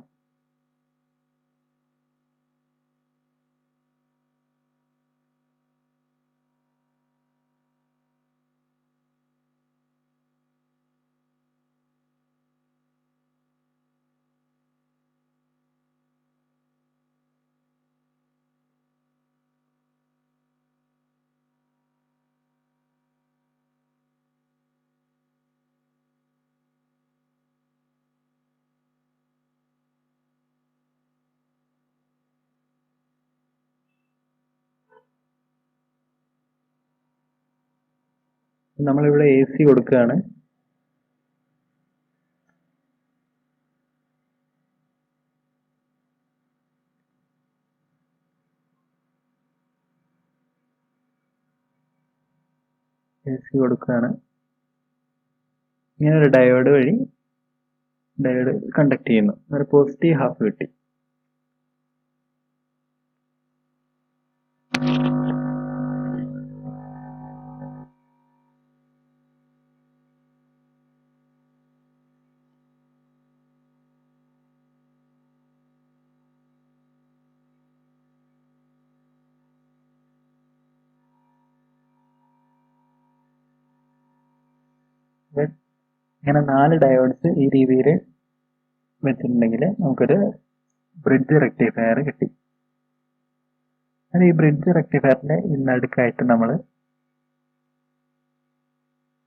നമ്മളിവിടെ AC കൊടുക്കുകയാണ്. ഇങ്ങനെ ഒരു ഡയോഡ് വഴി ഡയോഡ് കണ്ടക്ട് ചെയ്യുന്നു. ഒരു പോസിറ്റീവ് ഹാഫ് കിട്ടി. ഇങ്ങനെ 4 ഡയോഡ്സ് ഈ രീതിയിൽ വെച്ചിട്ടുണ്ടെങ്കിൽ നമുക്കൊരു ബ്രിഡ്ജ് റെക്ടിഫയർ കിട്ടി. അത് ഈ ബ്രിഡ്ജ് റെക്ടിഫയറിന്റെ നടുക്കായിട്ട് നമ്മൾ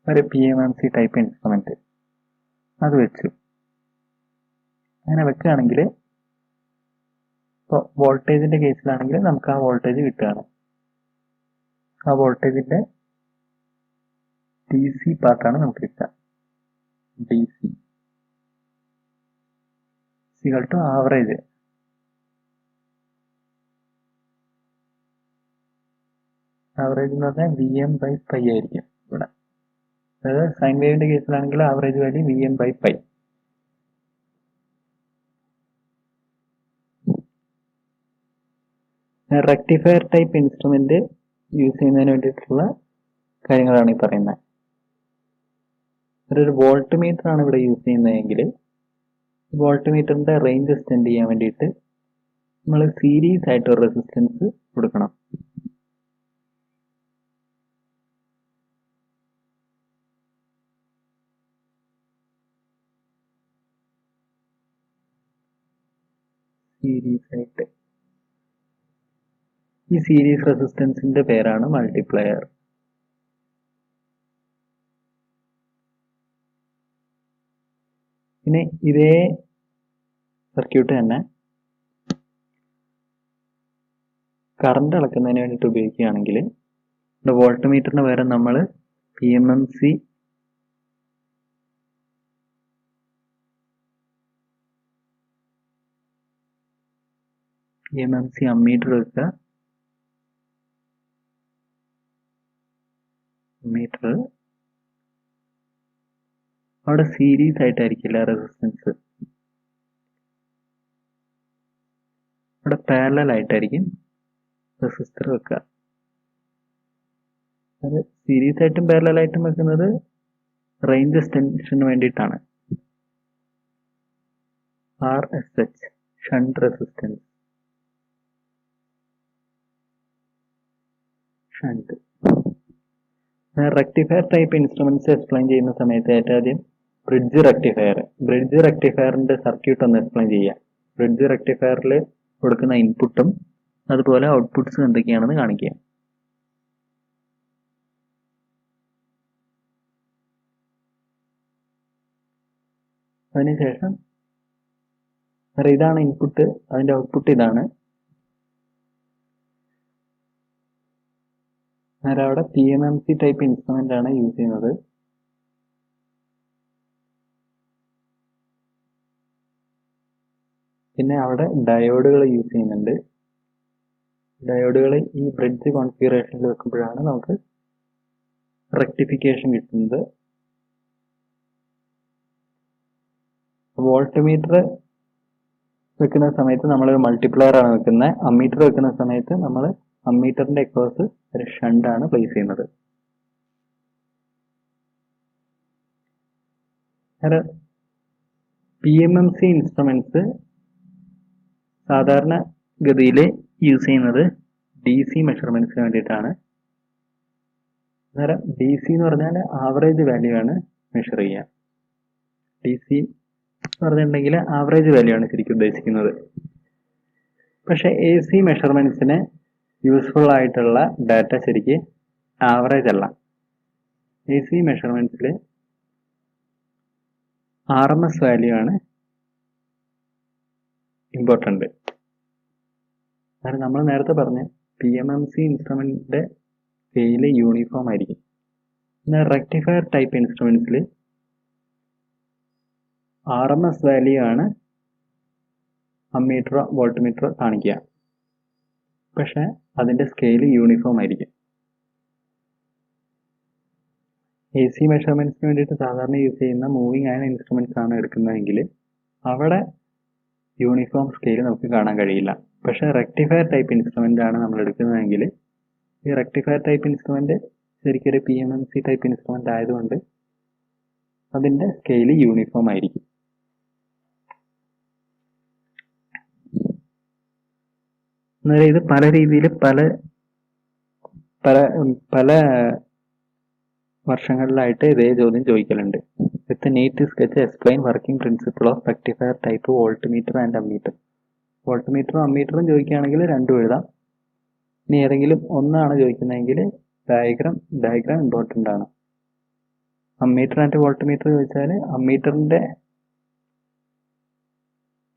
ഒരു PMMC ടൈപ്പ് ഇൻസ്ട്രുമെന്റ് അത് വെച്ചു. അങ്ങനെ വെക്കുകയാണെങ്കിൽ ഇപ്പോൾ വോൾട്ടേജിന്റെ കേസിലാണെങ്കിൽ നമുക്ക് ആ വോൾട്ടേജ് കിട്ടുകയാണ്. ആ വോൾട്ടേജിന്റെ DC പാർട്ടാണ് നമുക്ക് കിട്ടുക. DC equal to average. Average എന്ന് പറഞ്ഞാൽ VM/π ആയിരിക്കും ഇവിടെ. അതായത് സൈൻ വേവിന്റെ കേസിലാണെങ്കിൽ average value VM/π. Rectifier type instrument use ചെയ്യുന്നതിന് വേണ്ടിയിട്ടുള്ള കാര്യങ്ങളാണ് ഈ പറയുന്നത്. ഒരു വോൾട്ട് മീറ്റർ ആണ് ഇവിടെ യൂസ് ചെയ്യുന്നതെങ്കിൽ വോൾട്ട് മീറ്ററിന്റെ റേഞ്ച് എക്സ്റ്റെൻഡ് ചെയ്യാൻ വേണ്ടിയിട്ട് നമ്മൾ സീരീസ് ആയിട്ട് ഒരു റെസിസ്റ്റൻസ് കൊടുക്കണം. സീരീസ് ആയിട്ട് ഈ സീരീസ് റെസിസ്റ്റൻസിന്റെ പേരാണ് മൾട്ടിപ്ലയർ. പിന്നെ ഇതേ സർക്യൂട്ട് തന്നെ കറണ്ട് അളക്കുന്നതിന് വേണ്ടിയിട്ട് ഉപയോഗിക്കുകയാണെങ്കിൽ വോൾട്ട് മീറ്ററിന് പകരം നമ്മൾ PMMC അമ്മീറ്റർ വെക്കുക. മീറ്റർ അവിടെ സീരീസ് ആയിട്ടായിരിക്കില്ല റെസിസ്റ്റൻസ്, അവിടെ പാരലൽ ആയിട്ടായിരിക്കും റെസിസ്റ്റർ വെക്കുക. അത് സീരീസ് ആയിട്ടും പാരലൽ ആയിട്ടും വെക്കുന്നത് റേഞ്ച് എക്സ്റ്റൻഷന് വേണ്ടിയിട്ടാണ്. RSH shunt resistance. Shunt rectifier type instruments explain ചെയ്യുന്ന സമയത്ത് ഏറ്റവും ആദ്യം ബ്രിഡ്ജ് റെക്ടിഫയറിന്റെ സർക്യൂട്ട് ഒന്ന് എക്സ്പ്ലെയിൻ ചെയ്യാം. ബ്രിഡ്ജ് റെക്ടിഫയറിൽ കൊടുക്കുന്ന ഇൻപുട്ടും അതുപോലെ ഔട്ട്പുട്ട്സും എന്തൊക്കെയാണെന്ന് കാണിക്കുക. അതിനുശേഷം ഇതാണ് ഇൻപുട്ട്, അതിന്റെ ഔട്ട്പുട്ട് ഇതാണ്. അവിടെ PMMC ടൈപ്പ് ഇൻസ്ട്രുമെന്റ് ആണ് യൂസ് ചെയ്യുന്നത്. പിന്നെ അവിടെ ഡയോഡുകൾ യൂസ് ചെയ്യുന്നുണ്ട്. ഡയോഡുകൾ ഈ ബ്രിഡ്ജ് കോൺഫിഗറേഷനിൽ വെക്കുമ്പോഴാണ് നമുക്ക് റെക്ടിഫിക്കേഷൻ കിട്ടുന്നത്. വോൾട്ട് മീറ്റർ വെക്കുന്ന സമയത്ത് നമ്മൾ മൾട്ടിപ്ലയർ ആണ് വെക്കുന്നത്. അമ്മീറ്റർ വെക്കുന്ന സമയത്ത് നമ്മൾ അമ്മീറ്ററിന്റെ അക്രോസ് ഒരു ഷണ്ട് ആണ് പ്ലേസ് ചെയ്യുന്നത്. PMMC ഇൻസ്ട്രുമെന്റ്സ് സാധാരണ ഗതിയിൽ യൂസ് ചെയ്യുന്നത് DC മെഷർമെന്റ്സിന് വേണ്ടിയിട്ടാണ്. അന്നേരം DC എന്ന് പറഞ്ഞാൽ ആവറേജ് വാല്യൂ ആണ് മെഷർ ചെയ്യുക. DC എന്ന് പറഞ്ഞിട്ടുണ്ടെങ്കിൽ ആവറേജ് വാല്യൂ ആണ് ശരിക്കും ഉദ്ദേശിക്കുന്നത്. പക്ഷെ AC മെഷർമെന്റ്സിന് യൂസ്ഫുൾ ആയിട്ടുള്ള ഡാറ്റ ശരിക്ക് ആവറേജ് അല്ല. AC മെഷർമെന്റ്സിൽ RMS വാല്യൂ ആണ് ഇമ്പോർട്ടൻ്റ്. കാരണം നമ്മൾ നേരത്തെ പറഞ്ഞ PMMC ഇൻസ്ട്രുമെന്റിന്റെ സ്കെയില് യൂണിഫോം ആയിരിക്കും. എന്നാൽ റെക്ടിഫയർ ടൈപ്പ് ഇൻസ്ട്രുമെന്റ്സിൽ RMS വാല്യൂ ആണ് അമ്മീറ്ററോ വോൾട്ട് മീറ്ററോ കാണിക്കുക. പക്ഷെ അതിന്റെ സ്കെയില് യൂണിഫോം ആയിരിക്കും. AC മെഷർമെന്റ്സിന് വേണ്ടിയിട്ട് സാധാരണ യൂസ് ചെയ്യുന്ന മൂവിങ് ആയ ഇൻസ്ട്രുമെന്റ്സ് ആണ് എടുക്കുന്നതെങ്കിൽ അവിടെ യൂണിഫോം സ്കെയിൽ നമുക്ക് കാണാൻ കഴിയില്ല. പക്ഷെ റെക്ടിഫയർ ടൈപ്പ് ഇൻസ്ട്രുമെന്റ് ആണ് നമ്മൾ എടുക്കുന്നതെങ്കിൽ ഈ റെക്ടിഫയർ ടൈപ്പ് ഇൻസ്ട്രുമെന്റ് ശരിക്കും ഒരു PMMC ടൈപ്പ് ഇൻസ്ട്രുമെന്റ് ആയതുകൊണ്ട് അതിന്റെ സ്കെയില് യൂണിഫോം ആയിരിക്കും. അന്നേരം ഇത് പല രീതിയിൽ പല വർഷങ്ങളിലായിട്ട് ഇതേ ചോദ്യം ചോദിക്കലുണ്ട്. With neat sketch explain working principle of rectifier type volt meter and ammeter. Volt മീറ്ററും അമ്മീറ്ററും ചോദിക്കുകയാണെങ്കിൽ രണ്ടും എഴുതാം. ഇനി ഏതെങ്കിലും ഒന്നാണ് ചോദിക്കുന്നതെങ്കിൽ ഡയഗ്രാം ഇമ്പോർട്ടൻ്റ് ആണ്. അമ്മീറ്റർ ആൻഡ് വോൾട്ട് മീറ്റർ ചോദിച്ചാൽ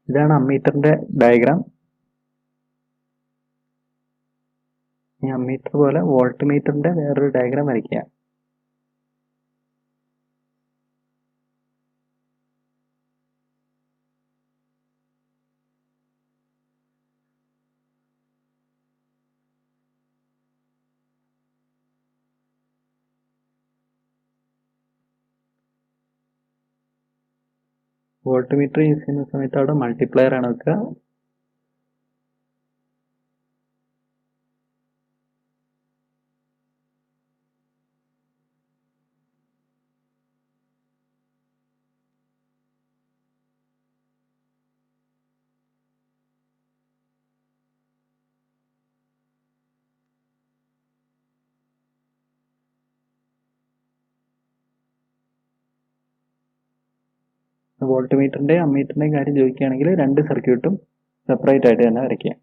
ഇതാണ് അമ്മീറ്ററിന്റെ ഡയഗ്രാം. ഈ അമ്മീറ്റർ പോലെ വോൾട്ട് മീറ്ററിന്റെ വേറൊരു ഡയഗ്രാം വരയ്ക്കുക. വോൾട്ട് മീറ്റർ യൂസ് ചെയ്യുന്ന സമയത്ത് അവിടെ മൾട്ടിപ്ലയർ ആണ് വെക്കുക. വോൾട്ട് മീറ്ററിന്റെയും അമ്മീറ്ററിന്റെയും കാര്യം ചോദിക്കുകയാണെങ്കിൽ രണ്ട് സർക്യൂട്ടും സെപ്പറേറ്റ് ആയിട്ട് തന്നെ വരയ്ക്കുക.